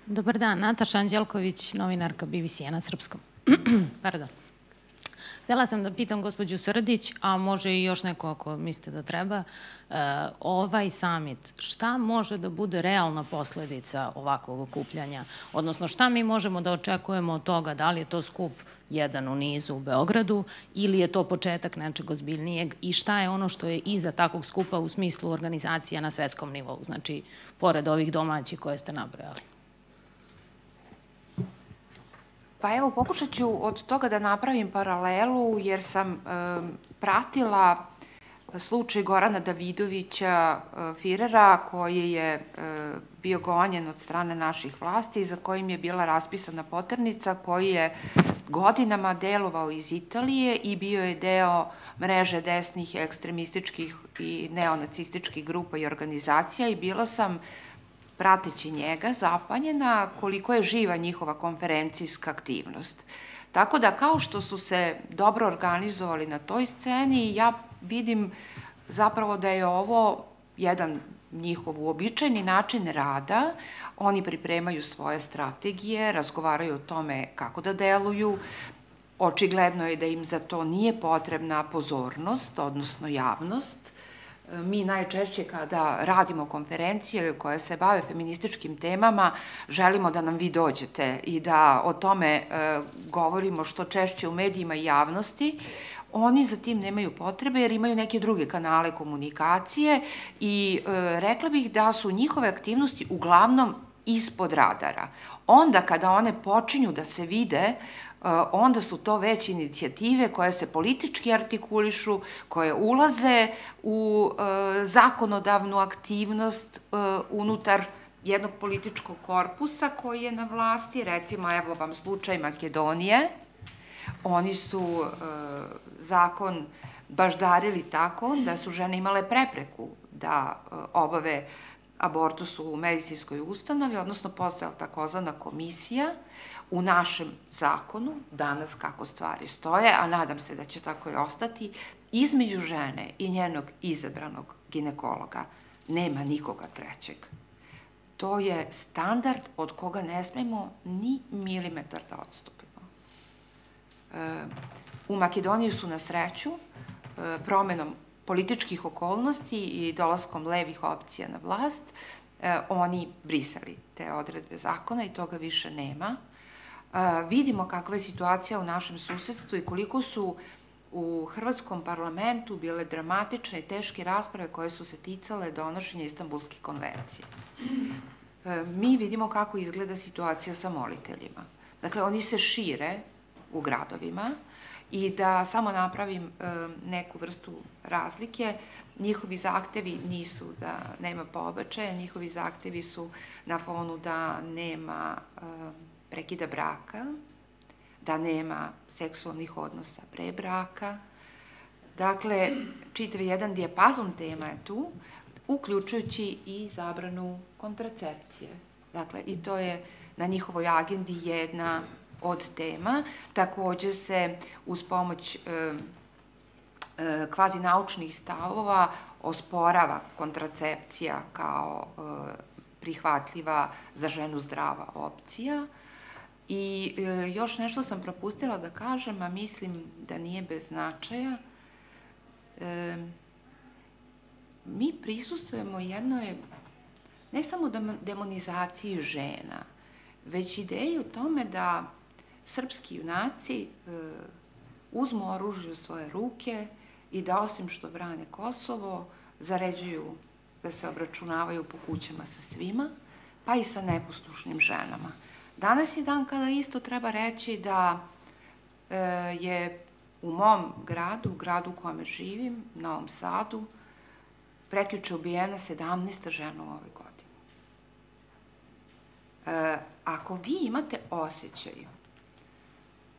Dobar dan, Nataša Anđelković, novinarka BBC-a na srpskom. Pardon. Htela sam da pitam gospođu Srdić, a može i još neko ako mislite da treba, ovaj summit, šta može da bude realna posledica ovakvog okupljanja? Odnosno, šta mi možemo da očekujemo od toga? Da li je to skup jedan u nizu u Beogradu ili je to početak nečeg ozbiljnijeg i šta je ono što je iza takvog skupa u smislu organizacija na svetskom nivou? Znači, pored ovih domaćih koje ste nabrojali. Pa evo, pokušat ću od toga da napravim paralelu, jer sam pratila slučaj Gorana Davidovića Firera, koji je bio gonjen od strane naših vlasti i za kojim je bila raspisana poternica, koji je godinama delovao iz Italije i bio je deo mreže desnih ekstremističkih i neonacističkih grupa i organizacija i bila sam, prateći njega, zapanjena koliko je živa njihova konferencijska aktivnost. Tako da, kao što su se dobro organizovali na toj sceni, ja vidim zapravo da je ovo jedan njihov uobičajeni način rada. Oni pripremaju svoje strategije, razgovaraju o tome kako da deluju. Očigledno je da im za to nije potrebna pozornost, odnosno javnost. Mi najčešće kada radimo konferencije koje se bave feminističkim temama, želimo da nam vi dođete i da o tome govorimo što češće u medijima i javnosti. Oni za tim nemaju potrebe jer imaju neke druge kanale komunikacije i rekla bih da su njihove aktivnosti uglavnom ispod radara. Onda kada one počinju da se vide, onda su to već inicijative koje se politički artikulišu, koje ulaze u zakonodavnu aktivnost unutar jednog političkog korpusa koji je na vlasti. Recimo, evo vam slučaj Makedonije. Oni su zakon baždarili tako da su žene imale prepreku da obave abortus u medicinskoj ustanovi, odnosno postojala takozvana komisija u našem zakonu, danas kako stvari stoje, a nadam se da će tako i ostati, između žene i njenog izabranog ginekologa nema nikoga trećeg. To je standard od koga ne smemo ni milimetar da odstupimo. U Makedoniji su na sreću promenom političkih okolnosti i dolaskom levih opcija na vlast oni brisali te odredbe zakona i toga više nema. Vidimo kakva je situacija u našem susedstvu i koliko su u Hrvatskom parlamentu bile dramatične i teške rasprave koje su se ticale donošenja Istanbulskih konvencija. Mi vidimo kako izgleda situacija sa moliteljima. Dakle, oni se šire u gradovima i da samo napravim neku vrstu razlike, njihovi zahtevi nisu da nema pobačaja, njihovi zahtevi su na fonu da nema prekida braka, da nema seksualnih odnosa pre braka. Dakle, čitav jedan dijapazon tema je tu, uključujući i zabranu kontracepcije. Dakle, i to je na njihovoj agendi jedna od tema. Takođe se uz pomoć kvazi naučnih stavova osporava kontracepcija kao prihvatljiva za ženu zdrava opcija. I još nešto sam propustila da kažem, a mislim da nije bez značaja. Mi prisustujemo jednoj ne samo demonizaciji žena, već ideji o tome da srpski junaci uzmu oružje u svoje ruke i da osim što brane Kosovo, zaređuju da se obračunavaju po kućama sa svima, pa i sa neposlušnim ženama. Danas je dan kada isto treba reći da je u mom gradu, u gradu u kome živim, Novom Sadu, prekjuče ubijena 17 žena u ovoj godini. Ako vi imate osjećaj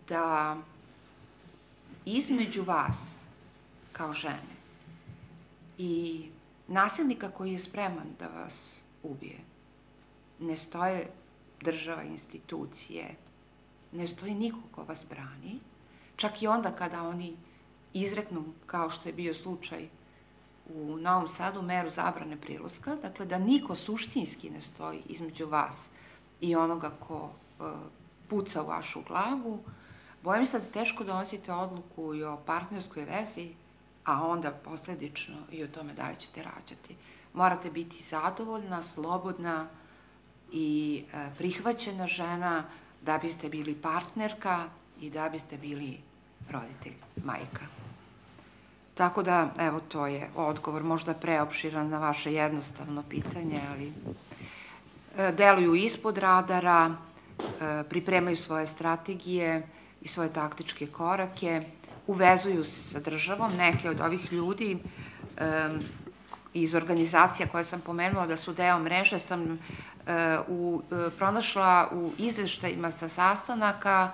da između vas, kao žene, i nasilnika koji je spreman da vas ubije, ne stoje država, institucije, ne stoji niko ko vas brani, čak i onda kada oni izreknu, kao što je bio slučaj u Novom Sadu, meru zabrane prilaska, dakle da niko suštinski ne stoji između vas i onoga ko puca u vašu glavu, bojim se da teško donosite odluku i o partnerskoj vezi, a onda posledično i o tome da li ćete rađati. Morate biti zadovoljna, slobodna i prihvaćena žena da biste bili partnerka i da biste bili roditelj, majka. Tako da, evo, to je odgovor, možda preopširan na vaše jednostavno pitanje, ali deluju ispod radara, pripremaju svoje strategije i svoje taktičke korake, uvezuju se sa državom. Neke od ovih ljudi iz organizacija koje sam pomenula da su deo mreže sam pronašla u izveštajima sa sastanaka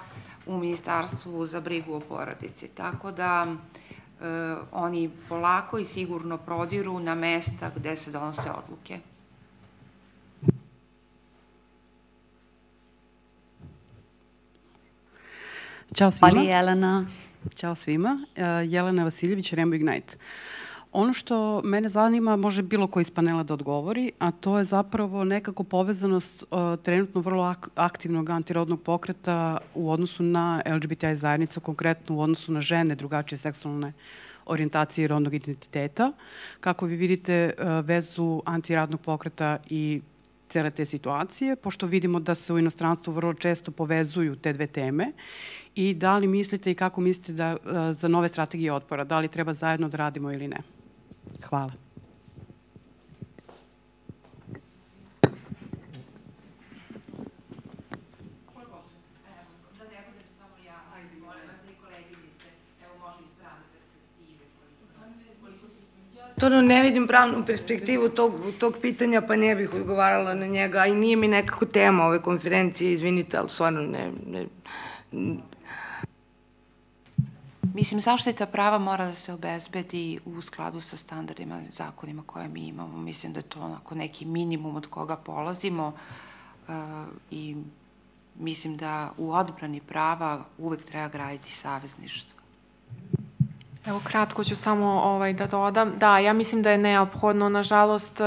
u Ministarstvu za brigu o porodici. Tako da oni polako i sigurno prodiru na mesta gde se donose odluke. Ćao svima. Ali Jelena. Ćao svima. Jelena Vasiljević, Rainbow Ignite. Ono što mene zanima, može bilo ko iz panela da odgovori, a to je zapravo nekako povezanost trenutno vrlo aktivnog antirodnog pokreta u odnosu na LGBTI zajednicu, konkretno u odnosu na žene drugačije seksualne orijentacije i rodnog identiteta. Kako vi vidite vezu antiradnog pokreta i cele te situacije, pošto vidimo da se u inostranstvu vrlo često povezuju te dve teme, i da li mislite i kako mislite da za nove strategije otpora, da li treba zajedno da radimo ili ne? Hvala. Stvarno ne vidim pravnu perspektivu tog pitanja, pa ne bih odgovarala na njega, i nije mi nekako tema ove konferencije, izvinite, ali stvarno ne. Mislim, zaštita prava mora da se obezbedi u skladu sa standardima i zakonima koje mi imamo. Mislim da je to onako neki minimum od koga polazimo i mislim da u odbrani prava uvek treba graditi savezništvo. Evo, kratko ću samo da dodam. Da, ja mislim da je neophodno, nažalost,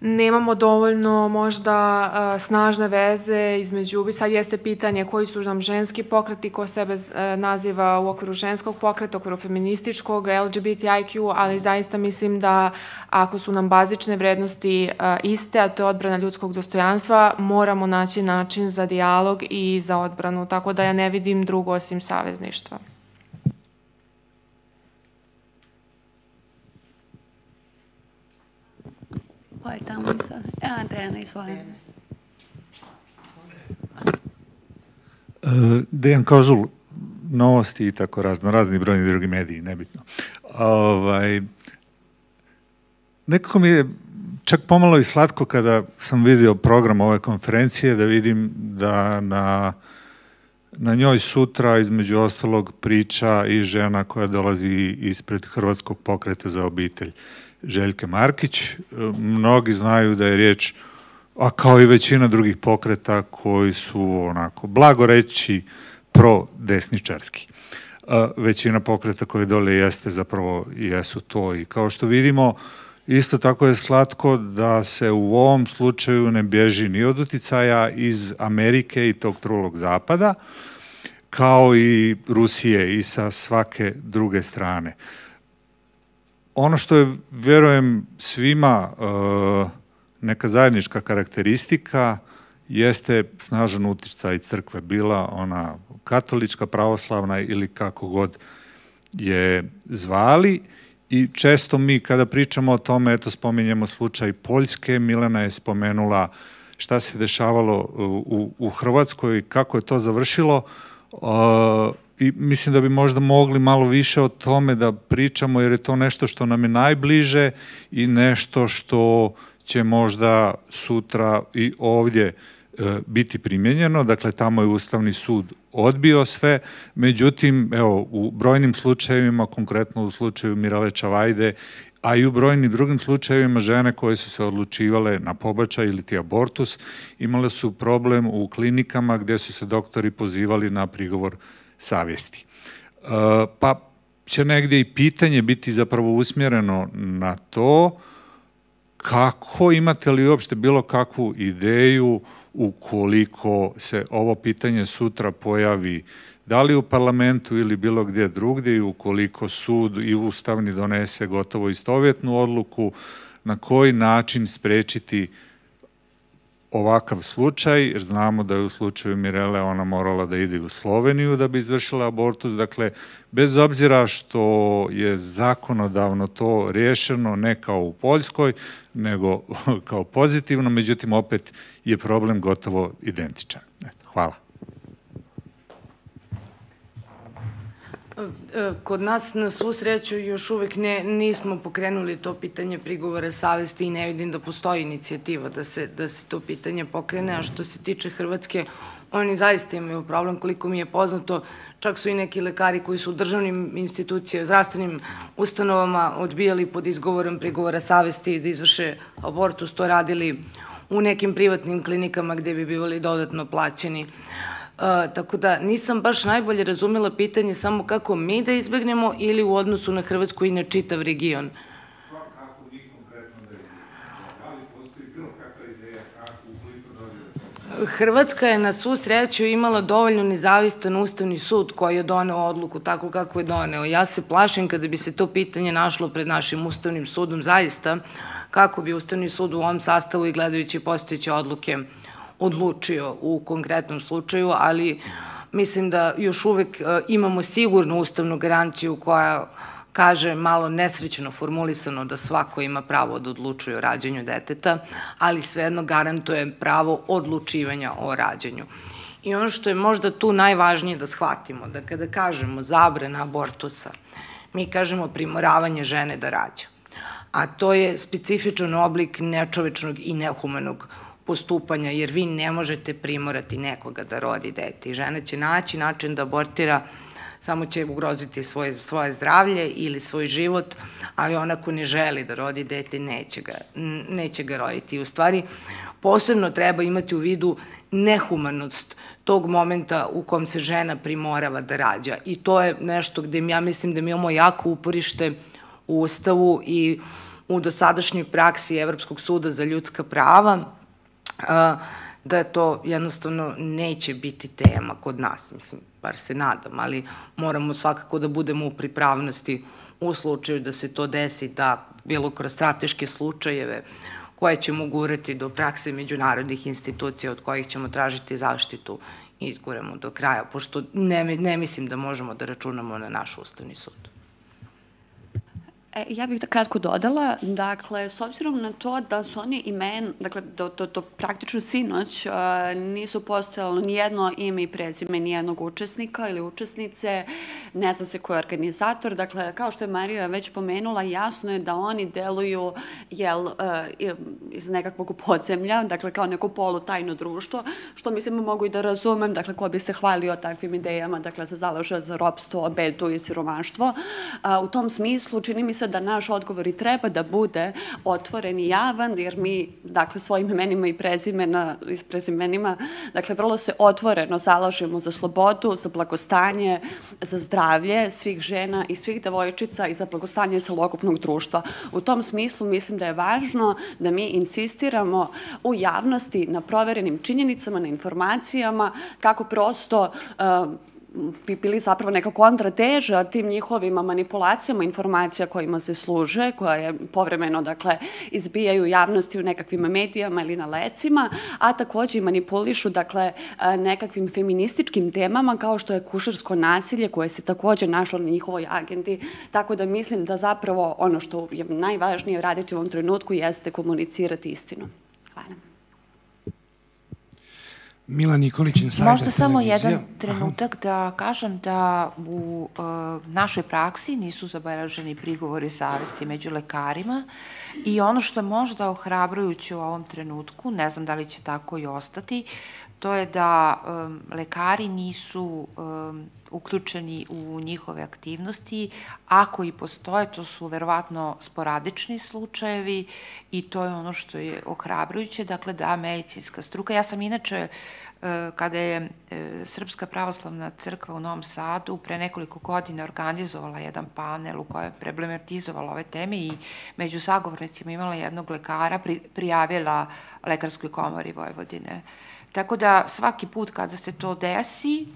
nemamo dovoljno možda snažne veze između, sad jeste pitanje koji su nam ženski pokreti, ko sebe naziva u okviru ženskog pokreta, u okviru feminističkog, LGBTIQ, ali zaista mislim da ako su nam bazične vrednosti iste, a to je odbrana ljudskog dostojanstva, moramo naći način za dijalog i za odbranu, tako da ja ne vidim drugo osim savezništva. Ko je tamo sad? Dejana, izvolim. Dejan Kožul, Novosti i tako razni brojni drugi mediji, nebitno. Nekako mi je čak pomalo i slatko kada sam vidio program ove konferencije, da vidim da na njoj sutra između ostalog priča i žena koja dolazi ispred Hrvatskog pokreta za obitelj, Željke Markić. Mnogi znaju da je riječ, a kao i većina drugih pokreta koji su onako, blago reći, pro-desničarski. Većina pokreta koje dole jeste zapravo jesu to, i kao što vidimo, isto tako je slatko da se u ovom slučaju ne bježi ni od uticaja iz Amerike i tog trulog zapada, kao i Rusije i sa svake druge strane. Ono što je, verujem, svima neka zajednička karakteristika jeste snažan uticaj crkve, bila ona katolička, pravoslavna ili kako god je zvali, i često mi kada pričamo o tome, eto, spominjemo slučaj Poljske, Milena je spomenula šta se dešavalo u Hrvatskoj i kako je to završilo, i mislim da bi možda mogli malo više o tome da pričamo, jer je to nešto što nam je najbliže i nešto što će možda sutra i ovdje biti primjenjeno. Dakle, tamo je Ustavni sud odbio sve, međutim, evo, u brojnim slučajevima, konkretno u slučaju Mirele Čavajde, a i u brojnim drugim slučajevima, žene koje su se odlučivale na pobačaj ili ti abortus, imale su problem u klinikama gdje su se doktori pozivali na prigovor savjesti. Pa će negdje i pitanje biti zapravo usmjereno na to kako, imate li uopšte bilo kakvu ideju ukoliko se ovo pitanje sutra pojavi, da li u parlamentu ili bilo gdje drugdje, i ukoliko sud i ustavni donese gotovo istovjetnu odluku, na koji način sprečiti ovakav slučaj, jer znamo da je u slučaju Mirele ona morala da ide u Sloveniju da bi izvršila abortus. Dakle, bez obzira što je zakonodavno to riješeno, ne kao u Poljskoj, nego kao pozitivno, međutim, opet je problem gotovo identičan. Hvala. Kod nas, na svu sreću, još uvek nismo pokrenuli to pitanje prigovora savesti i ne vidim da postoji inicijativa da se to pitanje pokrene, a što se tiče Hrvatske, oni zaista imaju problem, koliko mi je poznato, čak su i neki lekari koji su u državnim institucijama, zdravstvenim ustanovama odbijali pod izgovorom prigovora savesti da izvrše abortus, to radili u nekim privatnim klinikama gde bi bivali dodatno plaćeni. Tako da nisam baš najbolje razumela pitanje samo kako mi da izbegnemo ili u odnosu na Hrvatsku i na čitav region. Kako mi konkretno da izbegnemo? Da li postoji bilo kakva ideja kako ukoliko dođe? Hrvatska je na svu sreću imala dovoljno nezavistan Ustavni sud koji je doneo odluku tako kako je doneo. Ja se plašim kada bi se to pitanje našlo pred našim Ustavnim sudom zaista, kako bi Ustavni sud u ovom sastavu i gledajući postojeće odluke odlučio u konkretnom slučaju, ali mislim da još uvek imamo sigurnu ustavnu garanciju koja kaže malo nesrećno formulisano da svako ima pravo da odlučuje o rađanju deteta, ali svejedno garantuje pravo odlučivanja o rađanju. I ono što je možda tu najvažnije da shvatimo, da kada kažemo zabrana abortusa, mi kažemo primoravanje žene da rađa, a to je specifičan oblik nečovečnog i nehumanog postupanja, jer vi ne možete primorati nekoga da rodi dete i žena će naći način da abortira, samo će ugroziti svoje zdravlje ili svoj život, ali ona ko ne želi da rodi dete neće ga roditi. U stvari, posebno treba imati u vidu nehumanost tog momenta u kom se žena primorava da rađa i to je nešto gde ja mislim da mi imamo jako uporište u Ustavu i u dosadašnjoj praksi Evropskog suda za ljudska prava, da to jednostavno neće biti tema kod nas, mislim, bar se nadam, ali moramo svakako da budemo u pripravnosti u slučaju da se to desi, da bilo kroz strateške slučajeve koje ćemo gurati do prakse međunarodnih institucija od kojih ćemo tražiti zaštitu i izguramo do kraja, pošto ne mislim da možemo da računamo na naš Ustavni sud. Ja bih da kratko dodala, dakle, s obzirom na to da su oni dakle, do praktično sinoć nisu postojalo nijedno ime i prezime nijednog učesnika ili učesnice, ne zna se ko je organizator, dakle, kao što je Marija već pomenula, jasno je da oni deluju iz nekakvog podzemlja, dakle, kao neko polutajno društvo, što mislim mogu i da razumem, dakle, ko bi se hvalio takvim idejama, dakle, se zalaže za ropstvo, bedu i siromaštvo. U tom smislu, čini mi se da naš odgovor i treba da bude otvoren i javan, jer mi, dakle, svojim imenima i prezimenima, dakle, vrlo se otvoreno zalažemo za slobodu, za blagostanje, za zdravlje svih žena i svih devojčica i za blagostanje celokupnog društva. U tom smislu mislim da je važno da mi insistiramo u javnosti na proverenim činjenicama, na informacijama, kako prosto bi bili zapravo neka kontrateža tim njihovim manipulacijama informacija kojima se služe, koje povremeno, dakle, izbijaju javnosti u nekakvim medijama ili na lecima, a takođe i manipulišu, dakle, nekakvim feminističkim temama kao što je kušarsko nasilje koje se takođe našlo na njihovoj agendi, tako da mislim da zapravo ono što je najvažnije raditi u ovom trenutku jeste komunicirati istinu. Hvala. Mila Nikolić, Insajder televizija. Možda samo jedan trenutak da kažem da u našoj praksi nisu zabeleženi prigovori savesti među lekarima i ono što je možda ohrabrujuće u ovom trenutku, ne znam da li će tako i ostati, to je da lekari nisu uključeni u njihove aktivnosti. Ako i postoje, to su verovatno sporadični slučajevi i to je ono što je ohrabrujuće, dakle da medicinska struka. Ja sam inače, kada je Srpska pravoslavna crkva u Novom Sadu pre nekoliko godina organizovala jedan panel u kojem je problematizovala ove teme i među sagovornicima imala jednog lekara, prijavila Lekarskoj komori Vojvodine. Tako da svaki put kada se to desi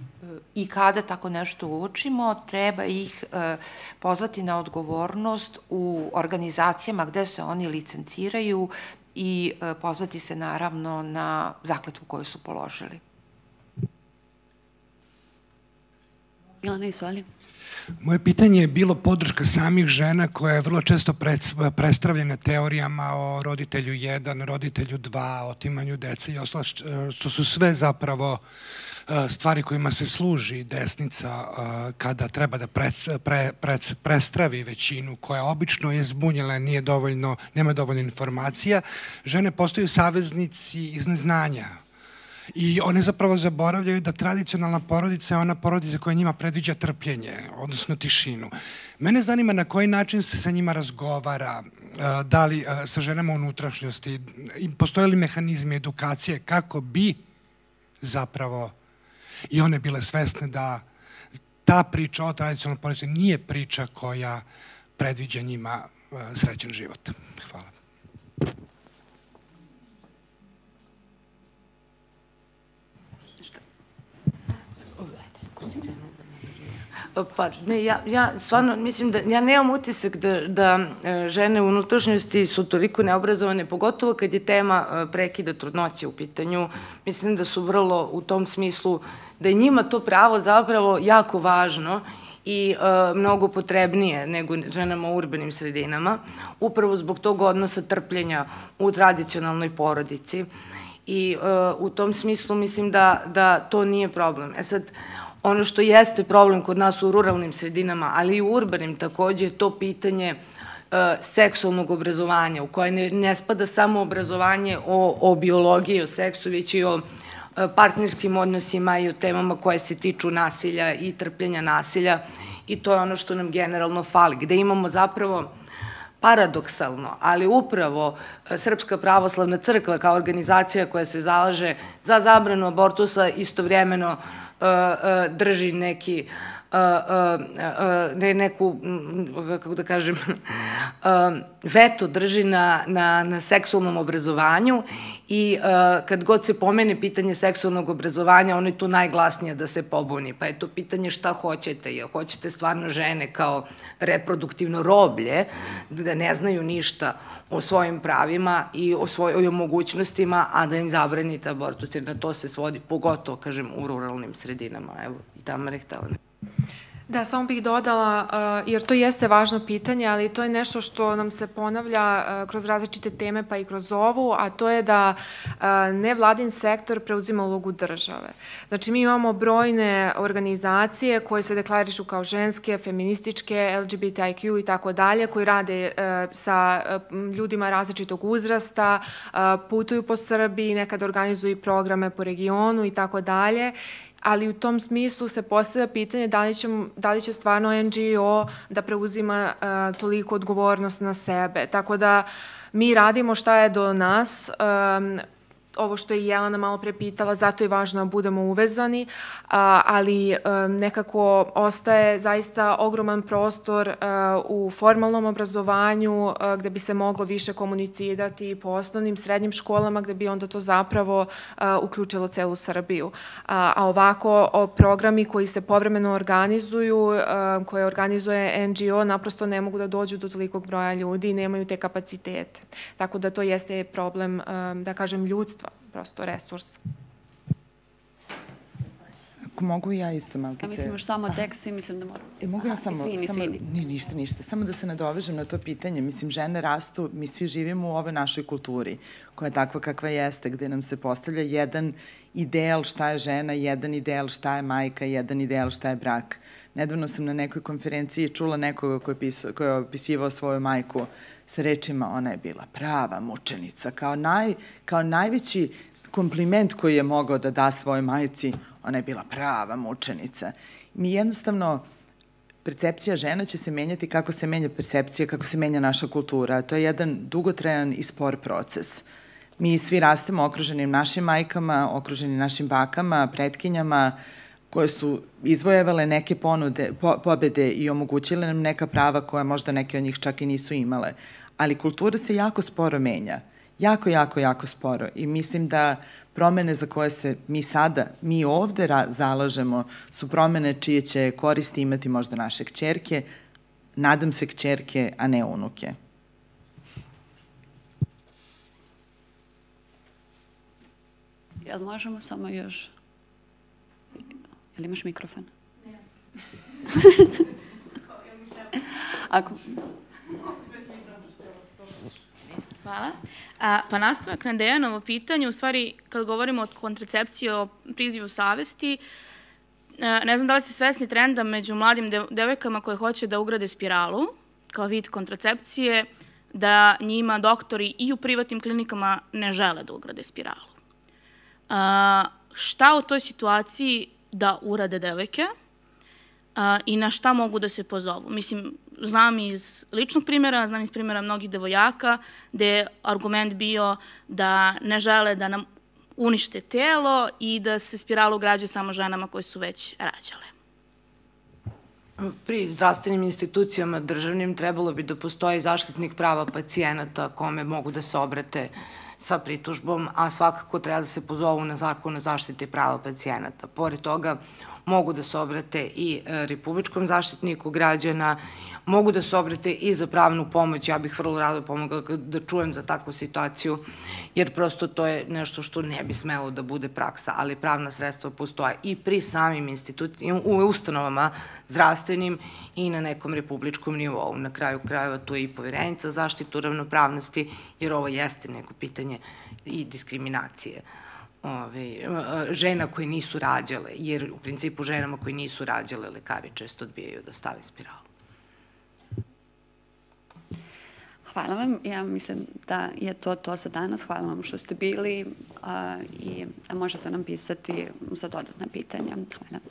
i kada tako nešto uočimo, treba ih pozvati na odgovornost u organizacijama gde se oni licenciraju i pozvati se naravno na zakletvu koju su položili. Milana, izvoli. Moje pitanje je bilo podrška samih žena koja je vrlo često predstavljena teorijama o roditelju 1, roditelju 2, otimanju dece i ostalo, što su sve zapravo stvari kojima se služi desnica kada treba da prestravi većinu koja obično je zbunjela, nema dovoljno informacija. Žene postaju saveznici iz neznanja. I one zapravo zaboravljaju da tradicionalna porodica je ona porodica koja njima predviđa trpljenje, odnosno tišinu. Mene zanima na koji način se sa njima razgovara, da li sa ženama u unutrašnjosti, postoje li mehanizmi edukacije kako bi zapravo i one bile svesne da ta priča o tradicionalnoj porodici nije priča koja predviđa njima srećan život. Hvala. Pa, ne, ja stvarno mislim da, ja nemam utisak da žene u unutrašnjosti su toliko neobrazovane, pogotovo kad je tema prekida trudnoće u pitanju. Mislim da su vrlo u tom smislu, da je njima to pravo zapravo jako važno i mnogo potrebnije nego ženama u urbanim sredinama, upravo zbog tog odnosa trpljenja u tradicionalnoj porodici. I u tom smislu mislim da to nije problem. Sad, ono što jeste problem kod nas u ruralnim sredinama, ali i u urbanim takođe, je to pitanje seksualnog obrazovanja, u koje ne spada samo obrazovanje o biologiji, o seksu, već i o partnerskim odnosima i o temama koje se tiču nasilja i trpljenja nasilja. I to je ono što nam generalno fali, gde imamo zapravo paradoksalno, ali upravo Srpska pravoslavna crkva kao organizacija koja se zalaže za zabranu abortusa istovremeno drži neku, kako da kažem, veto drži na seksualnom obrazovanju i kad god se pomene pitanje seksualnog obrazovanja, ono je tu najglasnije da se pobuni. Pa je to pitanje šta hoćete, jel hoćete stvarno žene kao reproduktivno roblje, da ne znaju ništa o svojim pravima i o mogućnostima, a da im zabranite abortus, jer na to se svodi, pogotovo, kažem, u ruralnim sredinama. Evo, i tamo je htela. Da, samo bih dodala, jer to jeste važno pitanje, ali to je nešto što nam se ponavlja kroz različite teme, pa i kroz ovu, a to je da nevladin sektor preuzima ulogu države. Znači, mi imamo brojne organizacije koje se deklarišu kao ženske, feminističke, LGBTIQ i tako dalje, koji rade sa ljudima različitog uzrasta, putuju po Srbiji, nekad organizuju i programe po regionu i tako dalje. Ali u tom smislu se postavlja pitanje da li će stvarno NGO da preuzima toliko odgovornost na sebe. Tako da mi radimo šta je do nas, ovo što je Jelena malo pre pitala, zato je važno da budemo uvezani, ali nekako ostaje zaista ogroman prostor u formalnom obrazovanju gde bi se moglo više komunicirati po osnovnim, srednjim školama gde bi onda to zapravo uključilo celu Srbiju. A ovako programi koji se povremeno organizuju, koje organizuje NGO, naprosto ne mogu da dođu do tolikog broja ljudi i nemaju te kapacitete. Tako da to jeste problem, da kažem, ljudstva, prosto resurs. Ako mogu ja isto malkice... Ja mislim još samo tekst i mislim da moram... Mogu ja samo... Izvini. Ništa. Samo da se nadovežem na to pitanje. Mislim, žene rastu, mi svi živimo u ovoj našoj kulturi, koja je takva kakva jeste, gde nam se postavlja jedan ideal šta je žena, jedan ideal šta je majka, jedan ideal šta je brak. Nedavno sam na nekoj konferenciji čula nekoga koji je opisivao svoju majku sa rečima ona je bila prava mučenica. Kao najveći kompliment koji je mogao da da svojoj majci, ona je bila prava mučenica. Mi jednostavno, percepcija žena će se menjati kako se menja percepcija, kako se menja naša kultura. To je jedan dugotrajan i spor proces. Mi svi rastemo okruženim našim majkama, okruženim našim bakama, pretkinjama, koje su izvojevale neke pobede i omogućile nam neka prava koja možda neke od njih čak i nisu imale. Ali kultura se jako sporo menja. Jako sporo. I mislim da promene za koje se mi ovde zalažemo su promene čije će koristi imati možda naše kćerke, nadam se kćerke, a ne unuke. Jel možemo samo još... Jel imaš mikrofon? Ne. Hvala. Pa nastavak na Dejanovo pitanje, u stvari kad govorimo o kontracepciji, o prizivu savesti, ne znam da li ste svesni trenda među mladim devojkama koje hoće da ugrade spiralu kao vid kontracepcije, da njima doktori i u privatnim klinikama ne žele da ugrade spiralu. Šta u toj situaciji da urade devojke i na šta mogu da se pozovu? Mislim, znam iz ličnog primjera, znam iz primjera mnogih devojaka, gde je argument bio da ne žele da nam unište telo i da se spirala ugrađuje samo ženama koje su već rađale. Pri zdravstvenim institucijama državnim trebalo bi da postoji zaštitnik prava pacijenata kome mogu da se obrate sa pritužbom, a svakako treba da se pozovu na Zakon o zaštiti prava pacijenata. Pored toga, mogu da se obrate i Republičkom zaštitniku građana, mogu da se obrate i za pravnu pomoć. Ja bih vrlo rado pomogla da čujem za takvu situaciju, jer prosto to je nešto što ne bi smelo da bude praksa, ali pravna sredstva postoje i pri samim institucijama, u ustanovama zdravstvenim i na nekom republičkom nivou. Na kraju krajeva tu je i Poverenica za zaštitu ravnopravnosti, jer ovo jeste neko pitanje i diskriminacije žena koje nisu rađale, jer u principu ženama koje nisu rađale lekari često odbijaju da stave spiralu. Hvala vam. Ja mislim da je to za danas. Hvala vam što ste bili i možete nam pisati za dodatna pitanja. Hvala.